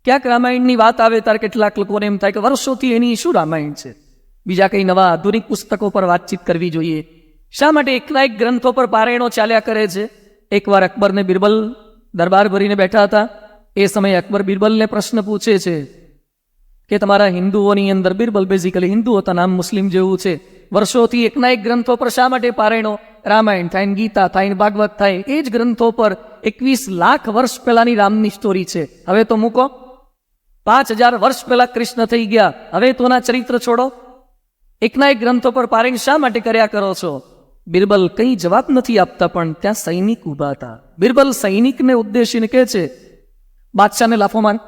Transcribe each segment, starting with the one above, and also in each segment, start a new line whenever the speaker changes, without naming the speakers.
ક્યાંક રામાયણની વાત આવે ત્યારે કેટલાક લોકોને એમ થાય કે વર્ષોથી એની શું રામાયણ છે, બીજા કંઈ નવા આધુનિક પુસ્તકો પર વાતચીત કરવી જોઈએ. શા માટે એકના એક ગ્રંથો પર પારાયણો ચાલ્યા કરે છે? એકવાર અકબર ને બિરબલ દરબાર ભરીને બેઠા હતા. એ સમયે અકબર બિરબલને પ્રશ્ન પૂછે છે કે તમારા હિન્દુઓની અંદર, બિરબલ બેઝિકલી હિન્દુ હતા, નામ મુસ્લિમ જેવું છે, વર્ષોથી એકના એક ગ્રંથો પર શા માટે પારાયણો? રામાયણ થાય, ગીતા થાય, ભાગવત થાય, એ જ ગ્રંથો પર 21 લાખ વર્ષ પહેલાની રામની સ્ટોરી છે. હવે તો મૂકો, 5000 વર્ષ પહેલા કૃષ્ણ થઈ ગયા, હવે તોના ચરિત્ર છોડો, એકના એક ગ્રંથો પર પારાયણ શા માટે કર્યા કરો છો? બિરબલ કંઈ જવાબ નથી આપતા, પણ ત્યાં સૈનિક ઊભા હતા. બિરબલ સૈનિકને ઉદ્દેશીને કહે છે, બાદશાહને લાફો માર.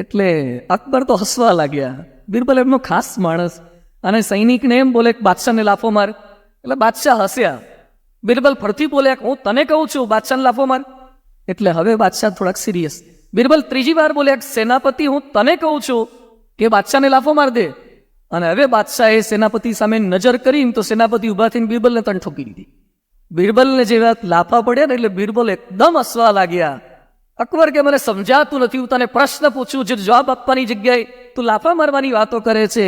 એટલે અકબર તો હસવા લાગ્યા. બિરબલ એમનો ખાસ માણસ, અને સૈનિકને એમ બોલે કે બાદશાહને લાફો માર. એટલે બાદશાહ હસ્યા. બિરબલ ફરતી બોલ્યા, હું તને કહું છું બાદશાહને લાફો માર. એટલે હવે બાદશાહ થોડાક સિરિયસ. બિરબલ ત્રીજી વાર બોલ્યા, સેનાપતિ હું તને કહું છું કે બાદશાહને લાફો માર દે. અને હવે બાદશાહે સેનાપતિ સામે નજર કરીને તો સેનાપતિ ઉભા થઈને બિરબલને તણ ઠોકી દીધી. બિરબલને જે વાત લાફા પડ્યા ને એટલે બિરબલ એકદમ હસવા લાગ્યા. અકબર કે મને સમજાતું નથી, હું તને પ્રશ્ન પૂછું, જે જવાબ આપવાની જગ્યાએ તું લાફા મારવાની વાતો કરે છે.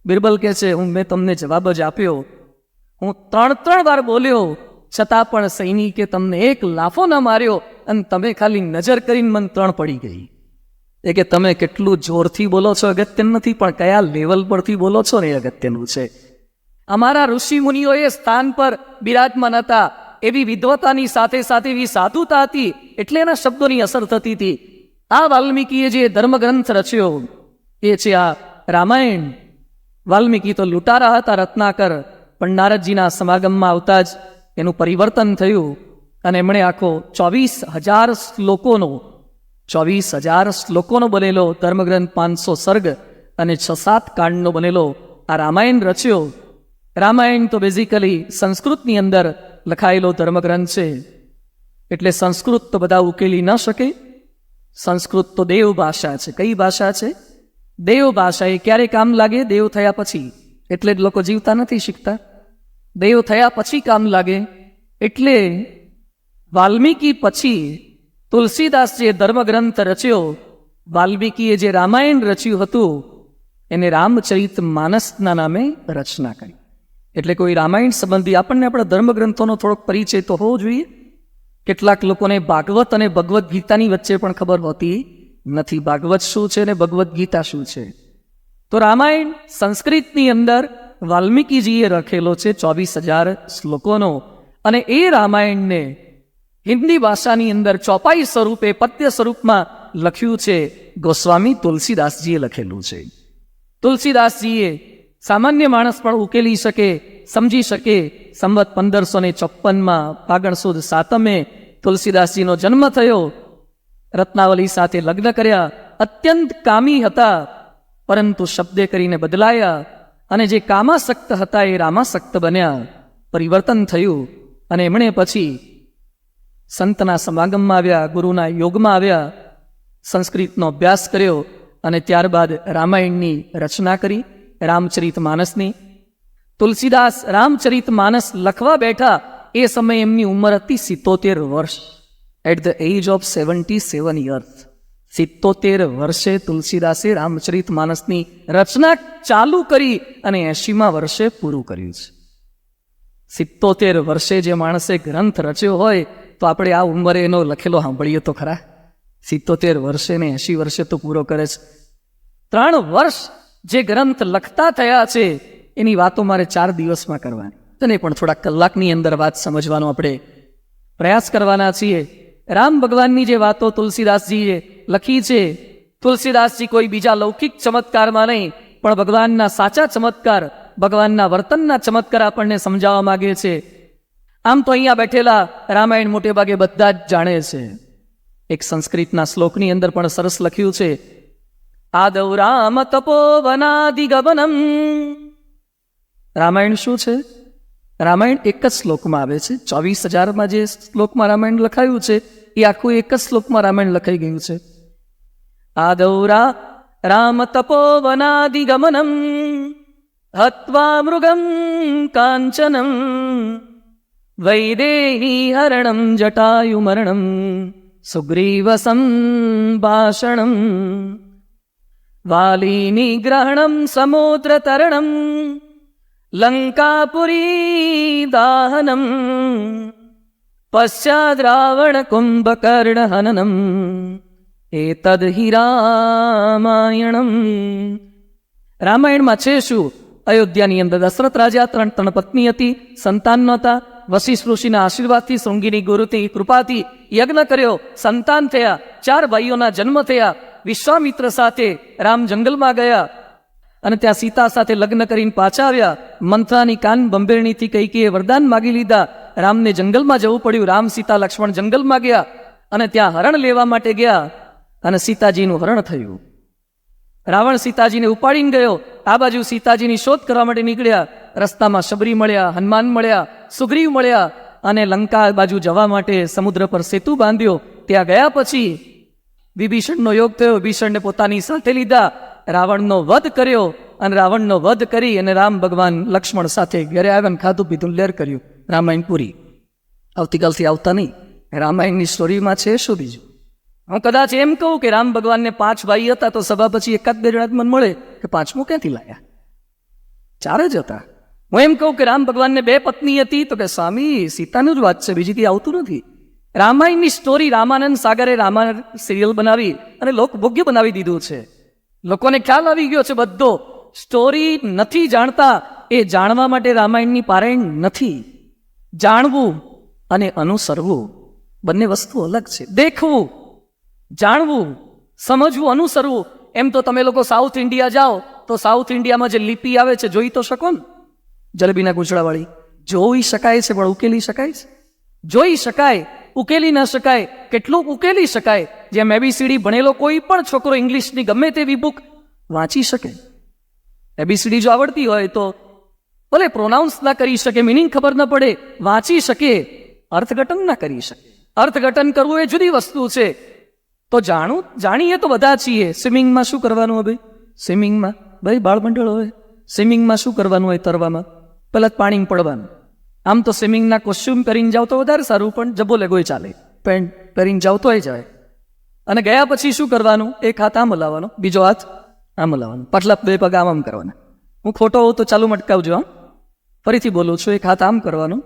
બિરબલ કહે છે, મેં તમને જવાબ જ આપ્યો, હું 3 વાર બોલ્યો, છતાં પણ સૈનિકે તમને એક લાફો ન માર્યો, અને તમે ખાલી નજર કરીને મને 3 પડી ગઈ. એ કે તમે કેટલું જોરથી બોલો છો અગત્યનું નથી, પણ કયા લેવલ પરથી બોલો છો ને એ અગત્યનું છે. અમારા ઋષિ મુનિઓ એ સ્થાન પર બિરાજમાન હતા, એવી વિદ્વતાની સાથે સાથે એવી સાધુતા હતી, એટલે એના શબ્દોની અસર થતી હતી. આ વાલ્મીકીએ જે ધર્મગ્રંથ રચ્યો એ છે આ રામાયણ. વાલ્મીકી તો લૂંટારા હતા, રત્નાકર, પણ નારદજીના સમાગમમાં આવતા જ એનું પરિવર્તન થયું, અને એમણે આખો 24,000 શ્લોકોનો બનેલો ધર્મગ્રંથ, 500 સર્ગ અને 6-7 કાંડનો બનેલો આ રામાયણ રચ્યો. રામાયણ તો બેઝિકલી સંસ્કૃતની અંદર લખાયેલો ધર્મગ્રંથ છે, એટલે સંસ્કૃત તો બધા ઉકેલી ન શકે. સંસ્કૃત તો દેવ ભાષા છે. કઈ ભાષા છે? દેવ ભાષા. એ ક્યારે કામ લાગે? દેવ થયા પછી. એટલે જ લોકો જીવતા નથી શીખતા. દેવ થયા પછી કામ લાગે. એટલે વાલ્મીકી પછી તુલસીદાસ જે ધર્મગ્રંથ રચ્યો, વાલ્મીકીએ જે રામાયણ રચ્યું હતું એને રામચરિત માનસના નામે રચના કરી. એટલે કોઈ રામાયણ સંબંધી આપણને આપણા ધર્મગ્રંથોનો થોડોક પરિચય તો હોવો જોઈએ. કેટલાક લોકોને ભાગવત અને ભગવદ્ ગીતાની વચ્ચે પણ ખબર હોતી નથી. ભાગવત શું છે ને ભગવદ્ ગીતા શું છે? તો રામાયણ સંસ્કૃતની અંદર વાલ્મીકીજીએ લખેલો છે 24,000 શ્લોકોનો, અને એ રામાયણને હિન્દી ભાષાની અંદર ચોપાઈ સ્વરૂપે, પદ્ય સ્વરૂપમાં લખ્યું છે ગોસ્વામી તુલસીદાસજીએ લખેલું છે. તુલસીદાસજીએ સામાન્ય માણસ પણ ઉકેલી શકે, સમજી શકે. સંવત 1556 ફાગણ સુદ 7 તુલસીદાસજીનો જન્મ થયો. રત્નાવલી સાથે લગ્ન કર્યા. અત્યંત કામી હતા, પરંતુ શબ્દે કરીને બદલાયા, અને જે કામાસક્ત હતા એ રામાસક્ત બન્યા. પરિવર્તન થયું, અને એમણે પછી સંતના સમાગમમાં આવ્યા, ગુરુના યોગમાં આવ્યા, સંસ્કૃતનો અભ્યાસ કર્યો, અને ત્યારબાદ રામાયણની રચના કરી, રામચરિત માનસની. તુલસીદાસ રામચરિત માનસ લખવા બેઠા એ સમયે એમની ઉંમર હતી 77 વર્ષ. At the age of 77 years. 77 વર્ષે તુલસીદાસે રામચરિત માનસની રચના ચાલુ કરી અને 80મા વર્ષે પૂરું કર્યું છે. 77 વર્ષે જે માણસે ગ્રંથ રચ્યો હોય તો આપણે આ ઉંમરે એનો લખેલો સાંભળીએ તો ખરા. 77 વર્ષે ને 80 વર્ષે તો પૂરો કરે છે. 3 વર્ષ જે ગ્રંથ લખતા થયા છે એની વાતો મારે 4 દિવસમાં કરવાની, અને પણ થોડા કલાકની અંદર વાત સમજવાનો આપણે પ્રયાસ કરવાના છીએ. રામ ભગવાનની જે વાતો તુલસીદાસજીએ લખી છે, તુલસીદાસજી કોઈ બીજા લૌકિક ચમત્કારમાં નહીં, પણ ભગવાનના સાચા ચમત્કાર, ભગવાનના વર્તનના ચમત્કાર આપણને સમજાવવા માંગે છે. આમ તો અહીંયા બેઠેલા રામાયણ મોટે ભાગે બધા જ જાણે છે. એક સંસ્કૃતના શ્લોકની અંદર પણ સરસ લખ્યું છે, આદૌ રામ તપોવનાદિગમનમ. રામાયણ શું છે? રામાયણ એક જ શ્લોકમાં આવે છે. 24,000માં જે શ્લોકમાં રામાયણ લખાયું છે એ આખું એક જ શ્લોકમાં રામાયણ લખાઈ ગયું છે. આદૌ રામ તપોવનાદિગમનમ હત્વા મૃગમ કાંચનમ વૈદેહી હરણમ જટાયુમરણમ સુગ્રીવ સંભાષણમ વાલી નિગ્રહણમ સમુદ્ર તરણમ લંકાપુરી દાહનમ પશ્ચાદ રાવણ કુંભકર્ણ હનનમ એતદ હિ રામાયણમ. રામાયણમાં છે શું? અયોધ્યાની અંદર દશરથ રાજા ત્રણ પત્ની હતી, સંતાન નહોતા. વશિષ્ઠ ઋષિના આશીર્વાદથી, શૃંગીની ગુરુથી, કૃપાથી યજ્ઞ કર્યો, સંતાન થયા, 4 ભાઈઓના જન્મ થયા. વિશ્વામિત્ર સાથે રામ જંગલમાં ગયા અને ત્યાં સીતા સાથે લગ્ન કરીને પાછા આવ્યા. મંથરાની કાન બંભેરણીથી કૈકેયીએ વરદાન માગી લીધા. રામને જંગલમાં જવું પડ્યું. રામ, સીતા, લક્ષ્મણ જંગલમાં ગયા અને ત્યાં હરણ લેવા માટે ગયા અને સીતાજીનું હરણ થયું. રાવણ સીતાજીને ઉપાડીને ગયો. આ બાજુ સીતાજીની શોધ કરવા માટે નીકળ્યા. રસ્તામાં શબરી મળ્યા, હનુમાન મળ્યા, સુગ્રીવ મળ્યા અને લંકા બાજુ જવા માટે સમુદ્ર પર સેતુ બાંધ્યો. ત્યાં ગયા પછી વિભીષણનો યોગ થયો. વિભીષણને પોતાની સાથે લીધા, રાવણનો વધ કર્યો અને રાવણનો વધ કરી અને રામ ભગવાન લક્ષ્મણ સાથે ઘરે આવ્યા, ખાધું પીધું લેર કર્યું. રામાયણ પૂરી. આવતીકાલથી આવતા નહીં. રામાયણની સ્ટોરીમાં છે શું બીજું? હું કદાચ એમ કહું કે રામ ભગવાનને 5 ભાઈ હતા તો સભા પછી એકાદ બે જણા મન મળે કે 5મો ક્યાંથી લાયા? 4 જ હતા. હું એમ કહું કે રામ ભગવાનને 2 પત્ની હતી તો કે સ્વામી સીતાનું જ વાત છે, બીજી કંઈ આવતું નથી. રામાયણની સ્ટોરી રામાનંદ સાગરે રામાયણ સિરિયલ બનાવી અને લોકભોગ્ય બનાવી દીધું છે. લોકોને ખ્યાલ આવી ગયો છે બધો. સ્ટોરી નથી જાણતા, એ જાણવા માટે રામાયણની પારાયણ નથી. જાણવું અને અનુસરવું બંને વસ્તુ અલગ છે. દેખવું, જાણવું, સમજવું, અનુસરવું. એમ તો તમે લોકો સાઉથ ઇન્ડિયા જાઓ તો સાઉથ ઇન્ડિયામાં જે લિપિ આવે છે જોઈ તો શકો ને, જલેબીના ગૂંચળાવાળી. જોઈ શકાય છે પણ ઉકેલી શકાય છે? જોઈ શકાય, ઉકેલી ન શકાય. કેટલું ઉકેલી શકાય? જેમ એબીસીડી ભણેલો કોઈ પણ છોકરો ઇંગ્લિશની ગમે તેવી બુક વાંચી શકે. એબીસીડી જો આવડતી હોય તો ભલે પ્રોનાઉન્સ ના કરી શકે, મિનિંગ ખબર ન પડે, વાંચી શકે, અર્થઘટન ના કરી શકે. અર્થઘટન કરવું એ જુદી વસ્તુ છે. તો જાણીએ તો બધા છીએ. સ્વિમિંગમાં શું કરવાનું હોય ભાઈ? સ્વિમિંગમાં ભાઈ બાળમંડળ હોય, સ્વિમિંગમાં શું કરવાનું હોય? તરવામાં પહેલાં પાણીમાં પડવાનું. આમ તો સ્વિમિંગના કોસ્ચ્યુમ પહેરીને જાવ તો વધારે સારું, પણ જબ્બો લેગોય ચાલે. પેન્ટ પહેરીને જાવ તોય જાય. અને ગયા પછી શું કરવાનું? એક હાથ આમ હલાવવાનો, બીજો હાથ આમ હલાવવાનો, પાછલા 2 પગ આમ કરવાના. હું ખોટો હોઉં તો ચાલુ મટકાવજો. હા, ફરીથી બોલું છું. એક હાથ આમ કરવાનો,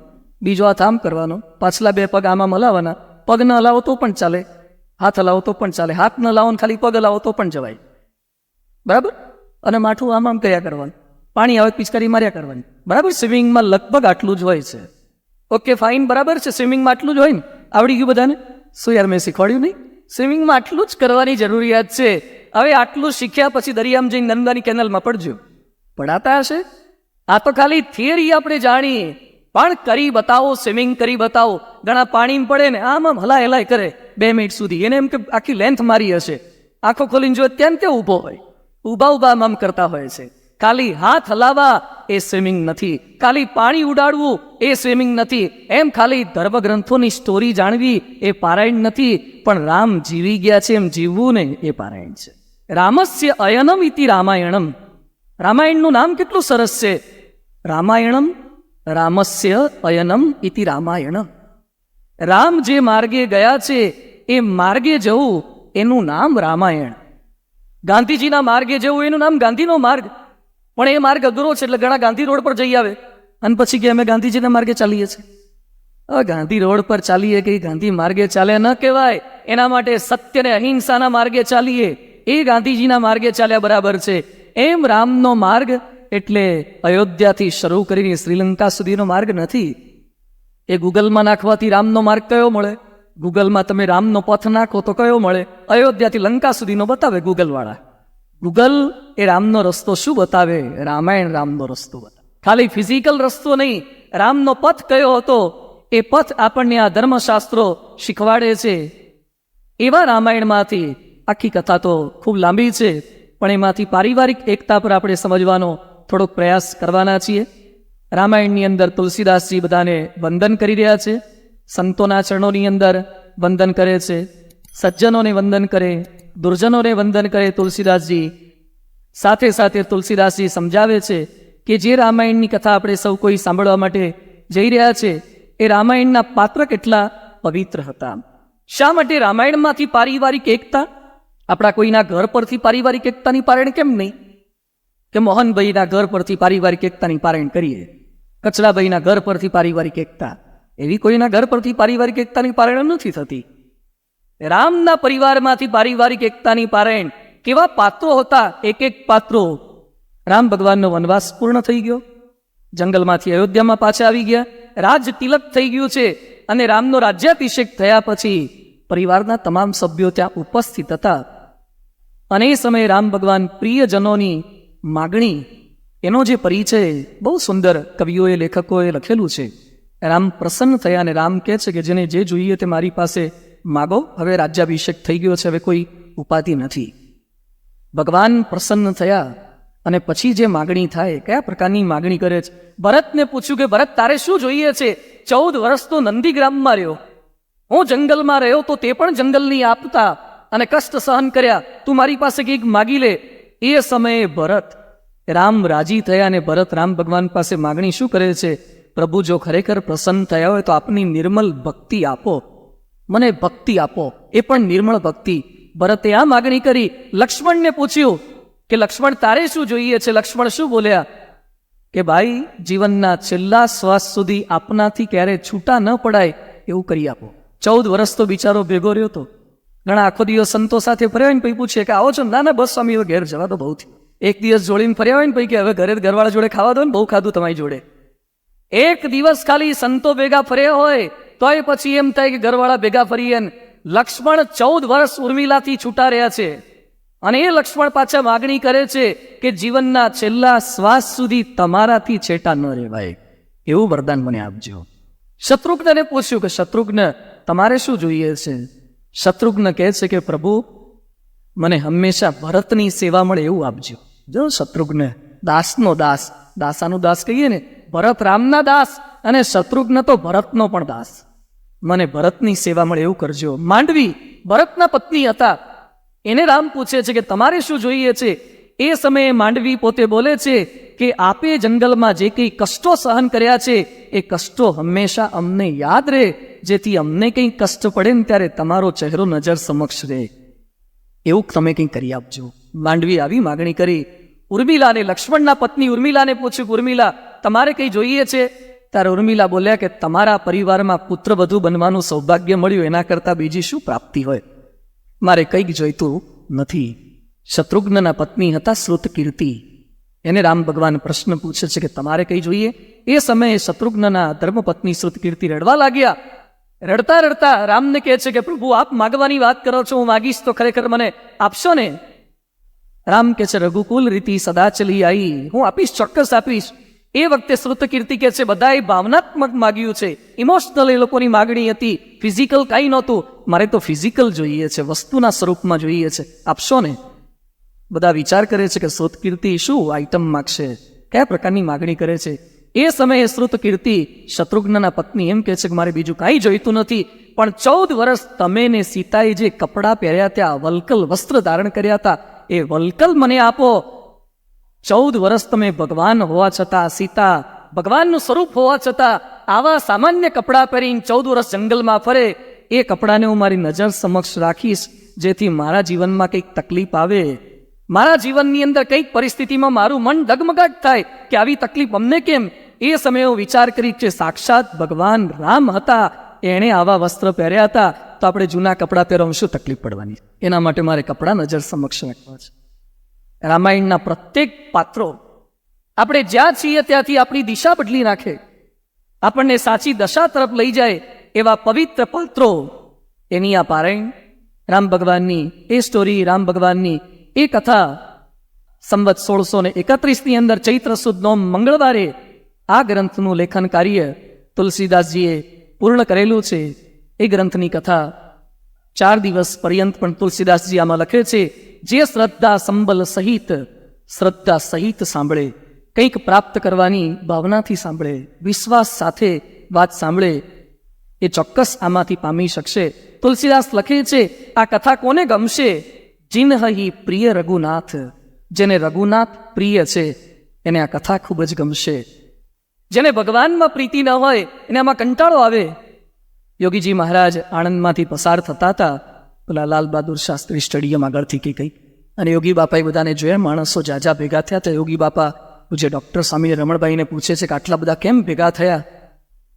બીજો હાથ આમ કરવાનો, પાછલા 2 પગ આમ હલાવવાના. પગ ન હલાવો તો પણ ચાલે, હાથ હલાવો તો પણ ચાલે. હાથ ન લાવો ખાલી પગ હલાવો તો પણ જવાય. બરાબર? અને માથું આમ આમ કર્યા કરવાનું. પાણી આવે પિચકારી માર્યા કરવાની. બરાબર? સ્વિમિંગમાં લગભગ આટલું જ હોય છે. ઓકે, ફાઇન, બરાબર છે. સ્વિમિંગમાં આટલું જ હોય ને? આવડી ગયું બધાને? શું યાર, મેં શીખવાડ્યું નહીં? સ્વિમિંગમાં આટલું જ કરવાની જરૂરિયાત છે. હવે આટલું શીખ્યા પછી દરિયામાં જઈને નર્મદાની કેનલમાં પડજો. પડાતા હશે? આ તો ખાલી થિયરી આપણે જાણીએ, પણ કરી બતાવો. સ્વિમિંગ કરી બતાવો. ઘણા પાણીમાં પડે ને આમ આમ હલાય હલાય કરે 2 મિનિટ સુધી. એને એમ કે આખી લેન્થ મારી હશે. આંખો ખોલીને જો ત્યાં ત્યાં ઊભો હોય, ઊભા આમ કરતા હોય છે. ખાલી હાથ હલાવવા એ સ્વિમિંગ નથી. ખાલી પાણી ઉડાડવું એ સ્વિમિંગ નથી. એમ ખાલી ધર્મગ્રંથોની સ્ટોરી જાણવી એ પારાયણ નથી. પણ રામ જીવી ગયા છે એમ જીવવું ને એ પારાયણ છે. રામસ્ય અયનમ ઇતિ રામાયણમ. રામાયણનું નામ કેટલું સરસ છે. રામાયણમ રામસ્ય અયનમ ઇતિ રામાયણમ. રામ જે માર્ગે ગયા છે એ માર્ગે જવું એનું નામ રામાયણ. ગાંધીજીના માર્ગે જવું એનું નામ ગાંધીનો માર્ગ. પણ એ માર્ગ અઘરો છે એટલે ઘણા ગાંધી રોડ પર જઈ આવે અને પછી કે અમે ગાંધીજીના માર્ગે ચાલીએ છીએ. ગાંધી રોડ પર ચાલીએ કે ગાંધી માર્ગે ચાલે ન કહેવાય. એના માટે સત્ય અને અહિંસાના માર્ગે ચાલીએ, એ ગાંધીજીના માર્ગે ચાલ્યા બરાબર છે. એમ રામનો માર્ગ એટલે અયોધ્યાથી શરૂ કરીને શ્રીલંકા સુધીનો માર્ગ નથી. એ ગૂગલમાં નાખવાથી રામનો માર્ગ કયો મળે? ગૂગલમાં તમે રામનો પથ નાખો તો કયો મળે? અયોધ્યાથી લંકા સુધીનો બતાવે ગૂગલવાળા. ગૂગલ એ રામનો રસ્તો શું બતાવે? રામાયણ રામનો રસ્તો બતાવે. ખાલી ફિઝિકલ રસ્તો નહીં, રામનો પથ કયો હતો એ પથ આપણને આ ધર્મશાસ્ત્રો શીખવાડે છે. એવા રામાયણમાંથી આખી કથા તો ખૂબ લાંબી છે, પણ એમાંથી પારિવારિક એકતા પર આપણે સમજવાનો થોડોક પ્રયાસ કરવાના છીએ. રામાયણની અંદર તુલસીદાસજી બધાને વંદન કરી રહ્યા છે. સંતોના ચરણોની અંદર વંદન કરે છે. સજ્જનોને વંદન કરે, દુર્જનોને વંદન કરે તુલસીદાસજી. સાથે સાથે તુલસીદાસજી સમજાવે છે કે જે રામાયણની કથા આપણે સૌ કોઈ સાંભળવા માટે જઈ રહ્યા છે એ રામાયણના પાત્ર કેટલા પવિત્ર હતા. શા માટે રામાયણમાંથી પારિવારિક એકતા? આપણા કોઈના ઘર પરથી પારિવારિક એકતાની પારણ કેમ નહીં? કે મોહનભાઈના ઘર પરથી પારિવારિક એકતાની પારણ કરીએ, કચરાભાઈના ઘર પરથી પારિવારિક એકતા, એવી કોઈના ઘર પરથી પારિવારિક એકતાની પારણ નથી થતી. રામના પરિવારમાંથી પારિવારિક એકતાની પારણ કેવા પાત્રો હતા, એક એક પાત્રો. રામ ભગવાનનો વનવાસ પૂર્ણ થઈ ગયો, જંગલમાંથી અયોધ્યામાં પાછા આવી ગયા, રાજ તિલક થઈ ગયું છે, અને રામનો રાજ્યાભિષેક થયા પછી પરિવારના તમામ સભ્યો ત્યાં ઉપસ્થિત હતા. અને એ સમયે રામ ભગવાન પ્રિયજનોની માગણી, એનો જે પરિચય બહુ સુંદર કવિઓએ લેખકોએ લખેલું છે. રામ પ્રસન્ન થયા અને રામ કહે છે કે જેને જે જોઈએ તે મારી પાસે માગો, હવે રાજ્યાભિષેક થઈ ગયો છે, હવે કોઈ ઉપાધિ નથી. ભગવાન પ્રસન્ન થયા અને પછી જે માગણી થાય, કયા પ્રકારની માગણી કરે છે? ભરતને પૂછ્યું કે ભરત, તારે શું જોઈએ છે? 14 વર્ષ તો નંદીગ્રામમાં રહ્યો, હું જંગલમાં રહ્યો તો તે પણ જંગલની આપતા અને કષ્ટ સહન કર્યા, તું મારી પાસે કંઈક માગી લે. એ સમયે ભરત, રામ રાજી થયા અને ભરત રામ ભગવાન પાસે માગણી શું કરે છે? પ્રભુ, જો ખરેખર પ્રસન્ન થયા હોય તો આપની નિર્મલ ભક્તિ આપો, મને ભક્તિ આપો, એ પણ નિર્મળ ભક્તિ. ભરતે આ માગણી કરી. લક્ષ્મણને પૂછ્યું કે લક્ષ્મણ, તારે શું જોઈએ છે? લક્ષ્મણ શું બોલ્યા કે ભાઈ, જીવનના છેલ્લા શ્વાસ સુધી આપનાથી ક્યારે છૂટા ન પડાય એવું કરી આપો. 14 વર્ષ તો બિચારો ભેગો રહ્યો હતો, ઘણા આખો દિવસ સંતો સાથે ફર્યા હોય ને, પછી પૂછે કે આવો છો? ના ના, બસ સ્વામી, હવે ઘેર જવા તો બહુ થયું. એક દિવસ જોડીને ફર્યા હોય ને, પછી કે હવે ઘરે ઘરવાળા જોડે ખાવા દો ને, બહુ ખાધું તમારી જોડે. એક દિવસ ખાલી સંતો ભેગા ફર્યા હોય તોય પછી એમ થાય કે ઘરવાળા ભેગા ફરીએ. લક્ષ્મણ 14 વર્ષ ઉર્મિલાથી છૂટા રહ્યા છે, અને એ લક્ષ્મણ પાછા માગણી કરે છે કે જીવનના છેલ્લા શ્વાસ સુધી તમારાથી છેટા ન રહેવાય એવું વરદાન મને આપજો. શત્રુઘ્નને પૂછ્યું કે શત્રુઘ્ન, તમારે શું જોઈએ છે? શત્રુઘ્ન કહે છે કે પ્રભુ, મને હંમેશા ભરતની સેવા મળે એવું આપજો. જો શત્રુઘ્ન દાસનો દાસ, દાસાનું દાસ કહીએ ને, ભરત રામના દાસ અને શત્રુઘ્ન તો ભરતનો પણ દાસ. મને ભરતની સેવા મળે એવું કરજો. માંડવી ભરતના પત્ની હતા, એને રામ પૂછે છે કે તમારે શું જોઈએ છે? એ સમયે માંડવી પોતે બોલે છે કે આપે જંગલમાં જે કંઈ કષ્ટો સહન કર્યા છે એ કષ્ટો હંમેશા અમને યાદ રહે, જેથી અમને કંઈ કષ્ટ પડે ને ત્યારે તમારો ચહેરો નજર સમક્ષ રહે, એવું તમે કંઈ કરી આપજો. માંડવી આવી માગણી કરી. ઉર્મિલાને, લક્ષ્મણના પત્ની ઉર્મિલાને પૂછ્યું, ઉર્મિલા, તમારે કંઈ જોઈએ છે? ત્યારે ઉર્મિલા બોલ્યા કે તમારા પરિવારમાં પુત્રવધુ બનવાનું સૌભાગ્ય મળ્યું, એના કરતાં બીજી શું પ્રાપ્તિ હોય, મારે કંઈક જોઈતું નથી. શત્રુઘ્નના પત્ની હતા શ્રુતકીર્તિ, એને રામ ભગવાન પ્રશ્ન પૂછે છે કે તમારે કંઈ જોઈએ? એ સમયે શત્રુઘ્નના ધર્મપત્ની શ્રુતકીર્તિ રડવા લાગ્યા. રડતા રડતા રામને કહે છે કે પ્રભુ, આપ માગવાની વાત કરો છો, હું માગીશ તો ખરેખર મને આપશો ને? રામ કહે છે, રઘુકુલ રીતિ સદા ચલી આવી, હું આપીશ, ચોક્કસ આપીશ. એ વખતે શ્રુતકીર્તિ કહે છે, બધાએ ભાવનાત્મક માગ્યું છે, ઇમોશનલ એ લોકોની માગણી હતી, ફિઝિકલ કાંઈ નહોતું. મારે તો ફિઝિકલ જોઈએ છે, વસ્તુના સ્વરૂપમાં જોઈએ છે, આપશો ને? બધા વિચાર કરે છે કે શ્રુતકીર્તિ શું આઈટમ માગશે, કયા પ્રકારની માગણી કરે છે. એ સમયે શ્રુતકીર્તિ શત્રુઘ્નના પત્ની એમ કહે છે કે મારે બીજું કાંઈ જોઈતું નથી, પણ 14 વર્ષ તમે ને સીતાએ જે કપડાં પહેર્યા ત્યાં, વલ્કલ વસ્ત્ર ધારણ કર્યા હતા, એ વલ્કલ મને આપો. 14 વર્ષ તમે ભગવાન હોવા છતાં, સીતા ભગવાનનું સ્વરૂપ હોવા છતાં આવા સામાન્ય કપડાં પહેરીને 14 વર્ષ જંગલમાં ફરે, એ કપડાને હું મારી નજર સમક્ષ રાખીશ, જેથી મારા જીવનમાં કંઈક તકલીફ આવે, મારા જીવનની અંદર કંઈક પરિસ્થિતિમાં મારું મન ડગમગાટ થાય કે આવી તકલીફ અમને કેમ. એ સમયે હું વિચાર કરી કે સાક્ષાત ભગવાન રામ હતા, એણે આવા વસ્ત્ર પહેર્યા હતા, તો આપણે જૂના કપડાં પહેરવામાં શું તકલીફ પડવાની? એના માટે મારે કપડાં નજર સમક્ષ રાખવા છે. રામાયણના પ્રત્યેક પાત્રો આપણે જ્યાં છીએ ત્યાંથી આપણી દિશા બદલી નાખે, આપણને સાચી દશા તરફ લઈ જાય એવા પવિત્ર પાત્રો. એની આ પારાયણ, રામ ભગવાનની એ સ્ટોરી, રામ ભગવાનની એ કથા સંવત 1631ની અંદર ચૈત્ર સુદ નોમ મંગળવારે આ ગ્રંથનું લેખન કાર્ય તુલસીદાસજીએ પૂર્ણ કરેલું છે. એ ગ્રંથની કથા 4 દિવસ પર્યંત પણ તુલસીદાસજી આમાં લખે છે. જે શ્રદ્ધા સંબલ સહિત, શ્રદ્ધા સહિત સાંભળે, કંઈક પ્રાપ્ત કરવાની ભાવનાથી સાંભળે, વિશ્વાસ સાથે વાત સાંભળે, એ ચોક્કસ આમાંથી પામી શકશે. તુલસીદાસ લખે છે, આ કથા કોને ગમશે? જિન્હહિ પ્રિય રઘુનાથ, જેને રઘુનાથ પ્રિય છે એને આ કથા ખૂબ જ ગમશે. જેને ભગવાનમાં પ્રીતિ ન હોય એને આમાં કંટાળો આવે. યોગીજી મહારાજ આણંદમાંથી પસાર થતા હતા, પેલા લાલ બહાદુર શાસ્ત્રી સ્ટેડિયમ આગળથી કઈ અને યોગી બાપાએ બધાને જોયા, માણસો જાજા ભેગા થયા. તો યોગી બાપા જે ડૉક્ટર સ્વામી રમણભાઈને પૂછે છે કે આટલા બધા કેમ ભેગા થયા?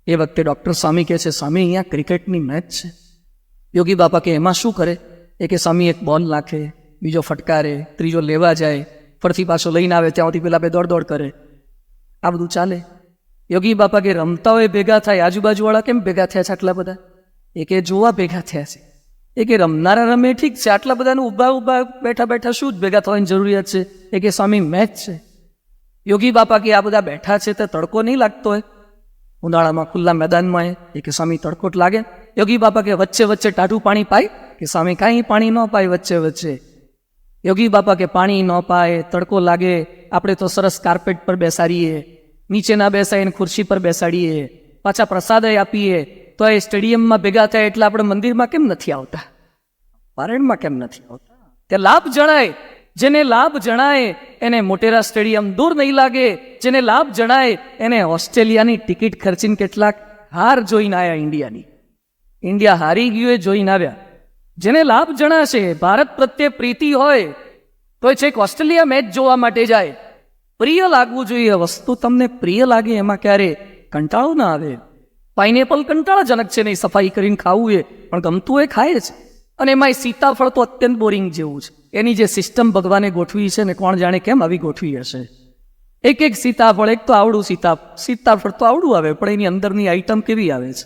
એ વખતે ડૉક્ટર સ્વામી કહે છે, સ્વામી અહીંયા ક્રિકેટની મેચ છે. યોગી બાપા કે એમાં શું કરે? એ કે સ્વામી એક બોલ નાખે, બીજો ફટકારે, ત્રીજો લેવા જાય, ફરથી પાછો લઈને આવે, ત્યાંથી પેલા બે દોડ કરે. આ બધું ચાલે. યોગી બાપા કે રમતા હોય ભેગા થાય, આજુબાજુવાળા કેમ ભેગા થયા છે આટલા બધા? એ કે જોવા ભેગા થયા છે. એ કે રમનારા રમે ઠીક છે, આટલા બધાનું ઊભા બેઠા શું જ ભેગા થવાની જરૂરિયાત છે? એ કે સ્વામી મેચ છે. યોગી બાપા કે આ બધા બેઠા છે તો તડકો નહીં લાગતો હોય ઉનાળામાં ખુલ્લા મેદાનમાં? એ કે સ્વામી તડકો જ લાગે. યોગી બાપા કે વચ્ચે વચ્ચે ટાઢું પાણી પાય? કે સ્વામી કાંઈ પાણી ન પાય વચ્ચે વચ્ચે. યોગી બાપા કે પાણી ન પાય, તડકો લાગે, આપણે તો સરસ કાર્પેટ પર બેસાડીએ, નીચે ના બેસાડીને ખુરશી પર બેસાડીએ, પાછા પ્રસાદય આપીએ, તો એ સ્ટેડિયમમાં ભેગા થાય એટલે આપણે મંદિરમાં કેમ નથી આવતા? પારણમાં કેમ નથી આવતા? તે લાભ જણાય. જેને લાભ જણાય એને મોટેરા સ્ટેડિયમ દૂર નહીં લાગે. જેને લાભ જણાય એને ઓસ્ટ્રેલિયાની ટિકિટ ખર્ચીને કેટલાક હાર જોઈને આવ્યા ઇન્ડિયાની. ઇન્ડિયા હારી ગયું એ જોઈને આવ્યા. જેને લાભ જણાશે, ભારત પ્રત્યે પ્રીતિ હોય તો એ છેક ઓસ્ટ્રેલિયા મેચ જોવા માટે જાય. પ્રિય લાગવું જોઈએ. વસ્તુ તમને પ્રિય લાગે એમાં ક્યારે કંટાળો ના આવે. પાઇનેપલ કંટાળાજનક છે, નહીં સફાઈ કરીને ખાવું એ, પણ ગમતું એ ખાય છે. અને એમાં સીતાફળ તો અત્યંત બોરિંગ જેવું છે. એની જે સિસ્ટમ ભગવાને ગોઠવી છે ને કોણ જાણે કેમ આવી ગોઠવી હશે. એક સીતાફળ, એક તો આવડું સીતાફળ તો આવડું આવે, પણ એની અંદરની આઈટમ કેવી આવે છે?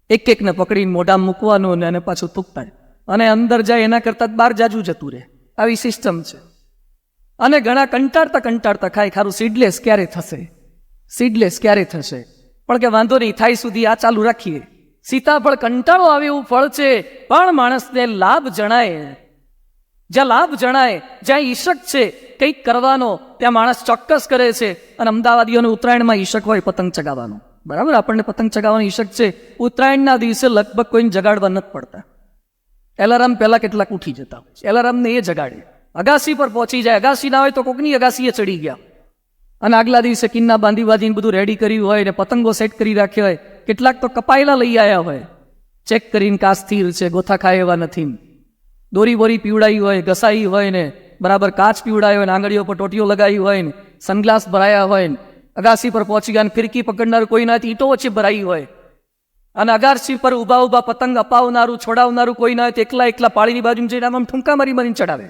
એકને પકડીને મોઢા મૂકવાનું અને પાછું તૂકતા અને અંદર જાય એના કરતાં બહાર જાજુ જતું રહે, આવી સિસ્ટમ છે. અને ઘણા કંટાળતા ખાય ખારું સીડલેસ ક્યારે થશે? પણ કે વાંધો નહીં, થાય સુધી આ ચાલુ રાખીએ. સીતાફળ કંટાળો આવે એવું ફળ છે, પણ માણસને લાભ જણાય. જ્યાં લાભ જણાય, જ્યાં ઈશક છે કંઈક કરવાનો, ત્યાં માણસ ચોક્કસ કરે છે. અને અમદાવાદીઓને ઉત્તરાયણમાં ઈશક હોય પતંગ ચગાવવાનો, બરાબર? આપણને પતંગ ચગાવવાનો ઈશક છે. ઉત્તરાયણના દિવસે લગભગ કોઈને જગાડવા નથી પડતા. એલાર્મ પહેલા કેટલાક ઉઠી જતા હોય છે, એલાર્મને એ જગાડે, અગાસી પર પહોંચી જાય. અગાસી ના હોય તો કોકની અગાસીએ ચડી ગયા, અને આગલા દિવસે કિન્ના બાંધીને બધું રેડી કર્યું હોય ને પતંગો સેટ કરી રાખ્યા હોય. કેટલાક તો કપાયેલા લઈ આવ્યા હોય, ચેક કરીને કા સ્થિર છે, ગોથા ખાય એવા નથી. દોરી બોરી પીવડાવી હોય, ઘસાઈ હોય ને બરાબર કાચ પીવડાયો હોય ને આંગળીઓ પર ટોટીઓ લગાવી હોય ને સનગ્લાસ ભરાયા હોય ને અગાસી પર પહોંચી ગયા, ફિરકી પકડનાર કોઈ નથી, ઈંટો વચ્ચે ભરાઈ હોય, અને અગાસી પર ઊભા પતંગ અપાવનારું છોડાવનારું કોઈ ના હોય, એકલા પાળીની બાજુ જઈને આમ ઠુમકા મારીને ચડાવે.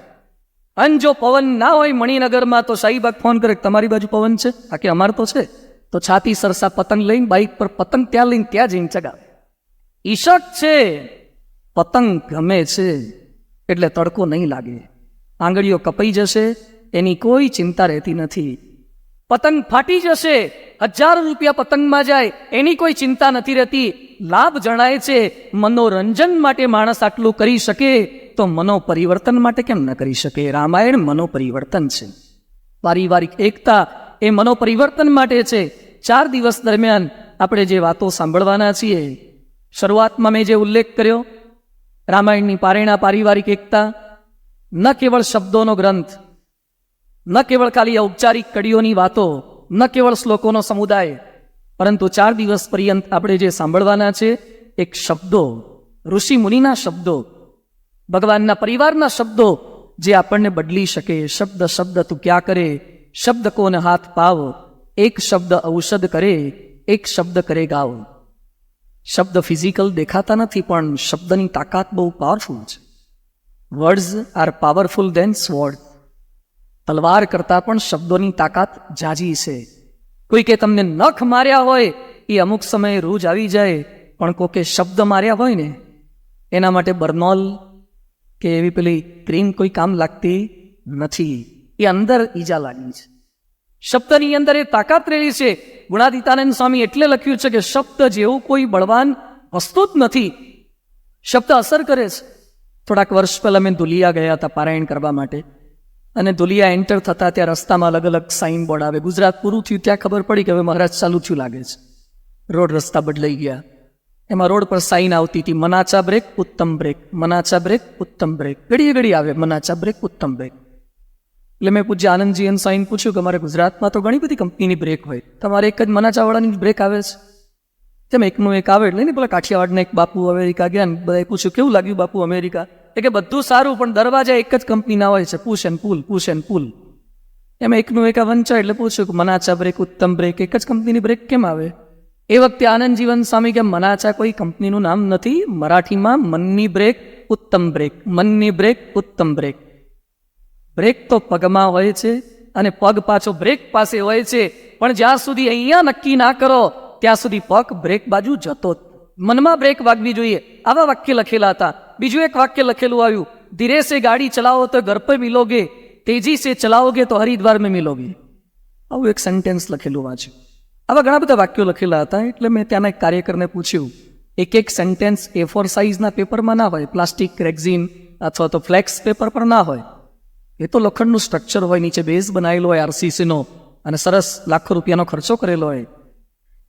અને જો પવન ના હોય મણિનગરમાં તો શાહીબાગ ફોન કરે, તમારી બાજુ પવન છે? આ કે અમાર તો છે. તો છાતી સરસા પતંગ લઈને બાઇક પર પતંગ ત્યાં લઈને ત્યાં જઈને ચગાવે. ઈશક છે, પતંગ ગમે છે એટલે તડકો નહીં લાગે. આંગળીઓ કપાઈ જશે એની કોઈ ચિંતા રહેતી નથી. પતંગ ફાટી જશે, 1000 રૂપિયા પતંગમાં જાય એની કોઈ ચિંતા નથી રહેતી. લાભ જણાય છે. મનોરંજન માટે માણસ આટલું કરી શકે તો મનોપરિવર્તન માટે કેમ ન કરી શકે? રામાયણ મનોપરિવર્તન છે. પારિવારિક એકતા એ મનોપરિવર્તન માટે છે. 4 દિવસ દરમિયાન આપણે જે વાતો સાંભળવાના છીએ, શરૂઆતમાં મેં જે ઉલ્લેખ કર્યો, રામાયણની પારિવારિક એકતા ન કેવળ શબ્દોનો ગ્રંથ, ન કેવળ ખાલી ઔપચારિક કડીઓની વાતો, ન કેવળ શ્લોકોનો સમુદાય, પરંતુ 4 દિવસ પર્યંત આપણે જે સાંભળવાના છે એક શબ્દો, ઋષિ મુનિના શબ્દો, ભગવાનના પરિવારના શબ્દો જે આપણને બદલી શકે. શબ્દ તું ક્યાં કરે, શબ્દ કોને હાથ પાવ, એક શબ્દ ઔષધ કરે, એક શબ્દ કરે ગાવ. શબ્દ ફિઝિકલ દેખાતા નથી, પણ શબ્દની તાકાત બહુ પાવરફુલ છે. Words are powerful than sword. તલવાર કરતાં પણ શબ્દોની તાકાત જાજી છે. કોઈ કે તમને નખ માર્યા હોય એ અમુક સમયે રોજ આવી જાય, પણ કોકે શબ્દ માર્યા હોય ને એના માટે બર્નોલ કે એવી પેલી ક્રીમ કોઈ કામ લાગતી નથી. એ અંદર ઈજા લાગી છે. શબ્દની અંદર એ તાકાત રહેલી છે. ગુણાતીતાનંદ સ્વામી એટલે લખ્યું છે કે શબ્દ જેવું કોઈ બળવાન વસ્તુ જ નથી. શબ્દ અસર કરે છે. થોડાક વર્ષ પહેલા મેં ધુલિયા ગયા હતા પારાયણ કરવા માટે, અને ધુલિયા એન્ટર થતા ત્યાં રસ્તામાં અલગ અલગ સાઇન બોર્ડ આવે. ગુજરાત પૂરું થયું ત્યાં ખબર પડી કે હવે મહારાજ ચાલુ થયું લાગે છે. રોડ રસ્તા બદલાઈ ગયા. એમાં રોડ પર સાઇન આવતી હતી, મનાચા બ્રેક ઉત્તમ બ્રેક, મનાચા બ્રેક ઉત્તમ બ્રેક. ઘડી આવે મનાચા બ્રેક ઉત્તમ બ્રેક. એટલે મેં પૂછ્યા આનંદજી સાઈન પૂછ્યું કે અમારે ગુજરાતમાં તો ઘણી બધી કંપનીની બ્રેક હોય, તમારે એક જ મનાચાવાળાની બ્રેક આવે છે? તેમ એકનું એક આવે એટલે ને પેલા કાઠિયાવાડના એક બાપુ અમેરિકા ગયા ને બધાએ પૂછ્યું કેવું લાગ્યું બાપુ અમેરિકા? કે બધું સારું પણ દરવાજા એક જ કંપનીના હોય છે, પુશ એન્ડ પુલ. એમાં એકનું એક વંચાય એટલે પૂછ્યું કે મનાચા બ્રેક, ઉત્તમ બ્રેક, એક જ કંપનીની બ્રેક કેમ આવે? એ વખતે આનંદ જીવન સ્વામી કે મનાચા કોઈ કંપનીનું નામ નથી, મરાઠીમાં મનની બ્રેક, ઉત્તમ બ્રેક, મનની બ્રેક, ઉત્તમ બ્રેક. બ્રેક તો પગમાં હોય છે અને પગ પાછો બ્રેક પાસે હોય છે, પણ જ્યાં સુધી અહીંયા નક્કી ના કરો ત્યાં સુધી પગ બ્રેક બાજુ જતો જ. મનમાં બ્રેક વાગવી જોઈએ, આવા વાક્ય લખેલા હતા. બીજું એક વાક્ય લખેલું આવ્યું, ધીરે સે ગાડી ચલાવો તો ઘર પર મિલોગે, તેજી સે ચલાઓગે તો હરિદ્વાર મેં મિલોગે. આવું એક સેન્ટેન્સ લખેલું વાંચ્યું. આવા ઘણા બધા વાક્યો લખેલા હતા. એટલે મેં ત્યાંના એક કાર્યકરને પૂછ્યું, એક સેન્ટેન્સ A4 સાઇઝના પેપરમાં ના હોય, પ્લાસ્ટિક, રેક્ઝિન અથવા તો ફ્લેક્સ પેપર પર ના હોય. એ તો લોખંડનું સ્ટ્રક્ચર હોય, નીચે બેઝ બનાવેલો હોય RCCનો, અને સરસ લાખો રૂપિયાનો ખર્ચો કરેલો હોય.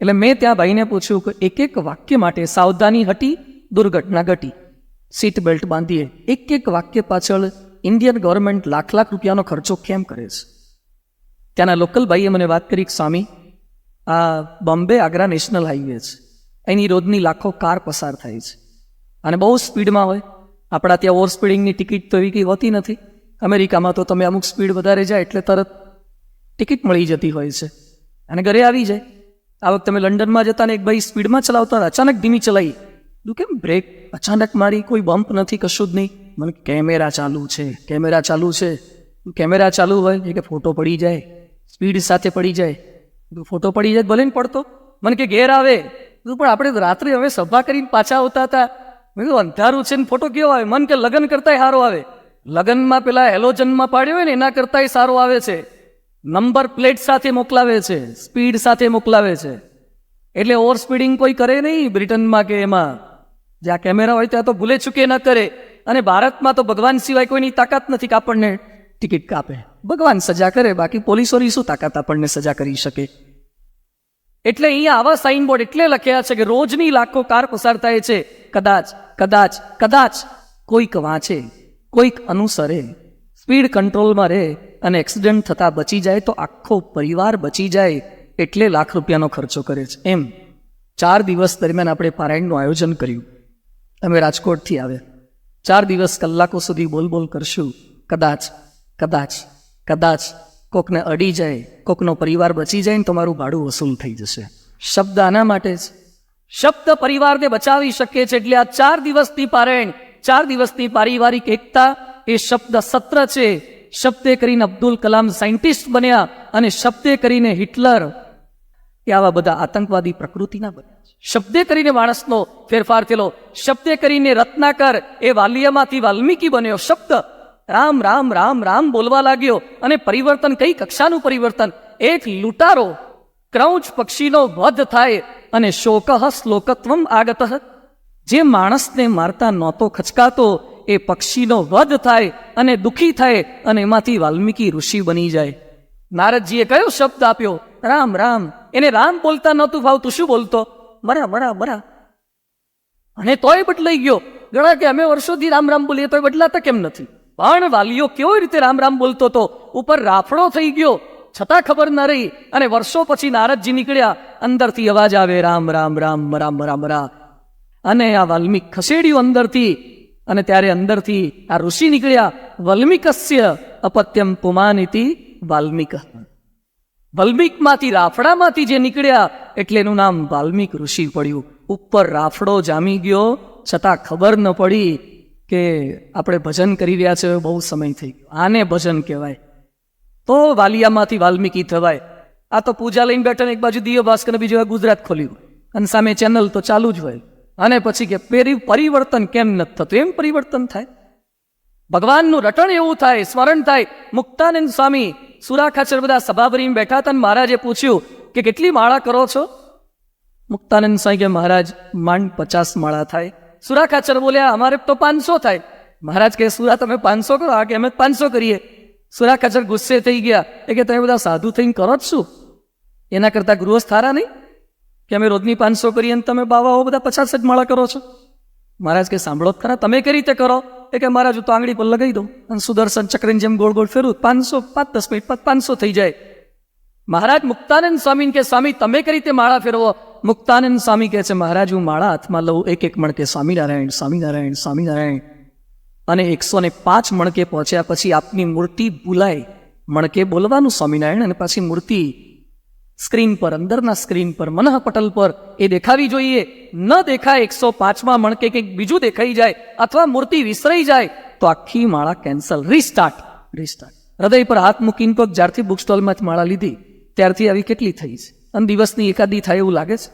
એટલે મેં ત્યાં ભાઈને પૂછ્યું કે એક વાક્ય માટે સાવધાની હટી, દુર્ઘટના ઘટી, સીટ બેલ્ટ બાંધીએ. એક વાક્ય પાછળ ઇન્ડિયન ગવર્મેન્ટ લાખ રૂપિયાનો ખર્ચો કેમ કરે છે? ત્યાંના લોકલ ભાઈએ મને વાત કરી કે સ્વામી, આ બોમ્બે આગ્રા નેશનલ હાઈવે છે, એની રોજની લાખો કાર પસાર થાય છે અને બહુ સ્પીડમાં હોય. આપણા ત્યાં ઓવર સ્પીડિંગની ટિકિટ તો એવી કંઈ હોતી નથી. અમેરિકામાં તો તમે અમુક સ્પીડ વધારે જાય એટલે તરત ટિકિટ મળી જતી હોય છે અને ઘરે આવી જાય. આ વખતે તમે લંડનમાં જતા ને એક ભાઈ સ્પીડમાં ચલાવતા હતા, અચાનક ધીમી ચલાવી. તું કેમ બ્રેક અચાનક મારી? કોઈ બમ્પ નથી, કશું જ નહીં. મને કેમેરા ચાલુ છે. કેમેરા ચાલુ હોય એ કે ફોટો પડી જાય, સ્પીડ સાથે પડી જાય. ફોટો પડી જાય ભલે ને પડતો. મને કે ઘેર આવે. પણ આપણે રાત્રે હવે સભા કરીને પાછા આવતા હતા. મેં કીધું અંધારું છે ને ફોટો કેવો આવે? મન કે લગ્ન કરતાંય સારો આવે. લગ્નમાં પેલા હેલોજનમાં પાડ્યો હોય ને એના કરતાંય સારો આવે છે. નંબર પ્લેટ સાથે મોકલાવે છે, સ્પીડ સાથે મોકલાવે છે. એટલે ઓવર સ્પીડિંગ કોઈ કરે નહીં બ્રિટનમાં કે એમાં. જ્યાં કેમેરા હોય ત્યાં તો ભૂલે ચૂકે ન કરે. અને ભારતમાં તો ભગવાન સિવાય કોઈની તાકાત નથી કે આપણને ટિકિટ કાપે. ભગવાન સજા કરે, બાકી પોલીસોની શું તાકાત આપણને સજા કરી શકે? એટલે અહીંયા આવા સાઇનબોર્ડ એટલે લખ્યા છે કે રોજની લાખો કાર પસાર થાય છે. કદાચ કોઈક વાંચે, કોઈક અનુસરે, સ્પીડ કંટ્રોલમાં રહે અને એક્સિડન્ટ થતા બચી જાય તો આખો પરિવાર બચી જાય, એટલે લાખ રૂપિયાનો ખર્ચો કરે છે. એમ 4 દિવસ દરમિયાન આપણે પારાયણનું આયોજન કર્યું. અમે રાજકોટથી આવ્યા. 4 દિવસ કલાકો સુધી બોલ કરશું. કદાચ કોકને અડી જાય, કોકનો પરિવાર બચી જાય ને તમારું ભાડું વસૂલ થઈ જશે. શબ્દ આના માટે જ. શબ્દ પરિવારને બચાવી શકે છે. એટલે આ 4 દિવસની પારાયણ, 4 દિવસની પારિવારિક એકતા એ શબ્દ સત્ર છે. શબ્દે કરીને અબ્દુલ કલામ સાયન્ટિસ્ટ બન્યા અને શબ્દે કરીને હિટલર એ આવા બધા આતંકવાદી પ્રકૃતિના બન્યા છે. શબ્દે કરીને માણસનો ફેરફાર થયેલો. શબ્દે કરીને રત્નાકર એ વાલ્યમાંથી વાલ્મીકી બન્યો. શબ્દ રામ રામ રામ રામ બોલવા લાગ્યો. અને પરિવર્તન કઈ કક્ષાનું પરિવર્તન? એક લૂંટારો ક્રૌચ પક્ષીનો વધ થાય અને શોકઃ શ્લોકત્વમ આગતઃ. જે માણસને મારતા નહોતો ખચકાતો એ પક્ષીનો વધ થાય અને દુઃખી થાય અને એમાંથી વાલ્મીકી ઋષિ બની જાય. નારદજીએ કયો શબ્દ આપ્યો? રામ રામ. એને રામ બોલતા નહોતું ફાવતું. શું બોલતો? બરા. અને તોય બદલાઈ ગયો. ઘણા કે અમે વર્ષોથી રામ રામ બોલીએ તોય બદલાતા કેમ નથી? પણ વાલીઓ કેવી રીતે રામ રામ બોલતો હતો? ઉપર રાફડો થઈ ગયો છતાં ખબર ન રહી. અને વર્ષો પછી નારદજી નીકળ્યા, અંદરથી અવાજ આવે રામ રામ રામ રામ. અને આ વાલ્મીક ખસેડ્યું અંદરથી. અને ત્યારે અંદરથી આ ઋષિ નીકળ્યા. વલ્મીકસ્ય અપત્યમ પુમાનિતિ વાલ્મીક. વલ્મીકમાંથી, રાફડામાંથી જે નીકળ્યા એટલે એનું નામ વાલ્મીક ઋષિ પડ્યું. ઉપર રાફડો જામી ગયો છતાં ખબર ન પડી કે આપણે ભજન કરી રહ્યા છે. બહુ સમય થઈ ગયો. આને ભજન કહેવાય. તો વાલિયામાંથી વાલ્મીકી થવાય. આ તો પૂજા લઈને બેઠા, એક બાજુ દિવ્ય ભાસ્કર, બીજું ગુજરાત ખોલ્યું અને સામે ચેનલ તો ચાલુ જ હોય. અને પછી કે પરિવર્તન કેમ નથી થતું? એમ પરિવર્તન થાય. ભગવાનનું રટણ એવું થાય, સ્મરણ થાય. મુક્તાનંદ સ્વામી સુરાખાચર બધા સભા ભરીને બેઠા હતા. મહારાજે પૂછ્યું કે કેટલી માળા કરો છો? મુક્તાનંદ સ્વામી કે મહારાજ માંડ 50 માળા થાય. સુરાખાચર બોલ્યા અમારે તો 500 થાય. મહારાજ કે સુરા તમે 500 કરો? આ કે અમે 500 કરીએ. સુરાખાચર ગુસ્સે થઈ ગયા. એ કે તમે બધા સાધુ થઈને કરો જ શું? એના કરતા ગૃહસ્થ થારા નહીં કે અમે રોજની 500 કરીએ અને તમે બાવાઓ બધા 50 જ માળા કરો છો? મહારાજ કે સાંભળો જ ખરા, તમે કઈ રીતે કરો? એ કે મહારાજ હું તો આંગળી પર લગાવી દઉં અને સુદર્શન ચક્રની જેમ ગોળ ગોળ ફેરું, 500 5-10 મિનિટ 500 થઈ જાય. મહારાજ મુક્તાનંદ સ્વામી કે સ્વામી તમે કઈ રીતે માળા ફેરવો? મુક્તાનંદ સ્વામી કહે છે મહારાજ હું માળા હાથમાં લઉં, એક મણ કે સ્વામિનારાયણ સ્વામિનારાયણ સ્વામિનારાયણ. અને 105 મણકે પહોંચ્યા પછી આપની મૂર્તિ ભૂલાય. મણકે બોલવાનું સ્વામિનારાયણ, અને પાછી મૂર્તિ સ્ક્રીન પર, અંદરના સ્ક્રીન પર, મનઃપટલ પર એ દેખાવી જોઈએ. ન દેખાય 105માં મણકે કંઈક બીજું દેખાઈ જાય અથવા મૂર્તિ વિસરાઈ જાય તો આખી માળા કેન્સલ. રિસ્ટાર્ટ. હૃદય પર હાથ મૂકીને પગ જ્યારથી બુક સ્ટોલમાંથી માળા લીધી ત્યારથી આવી કેટલી થઈ છે, અને દિવસની એકાદી થાય એવું લાગે છે.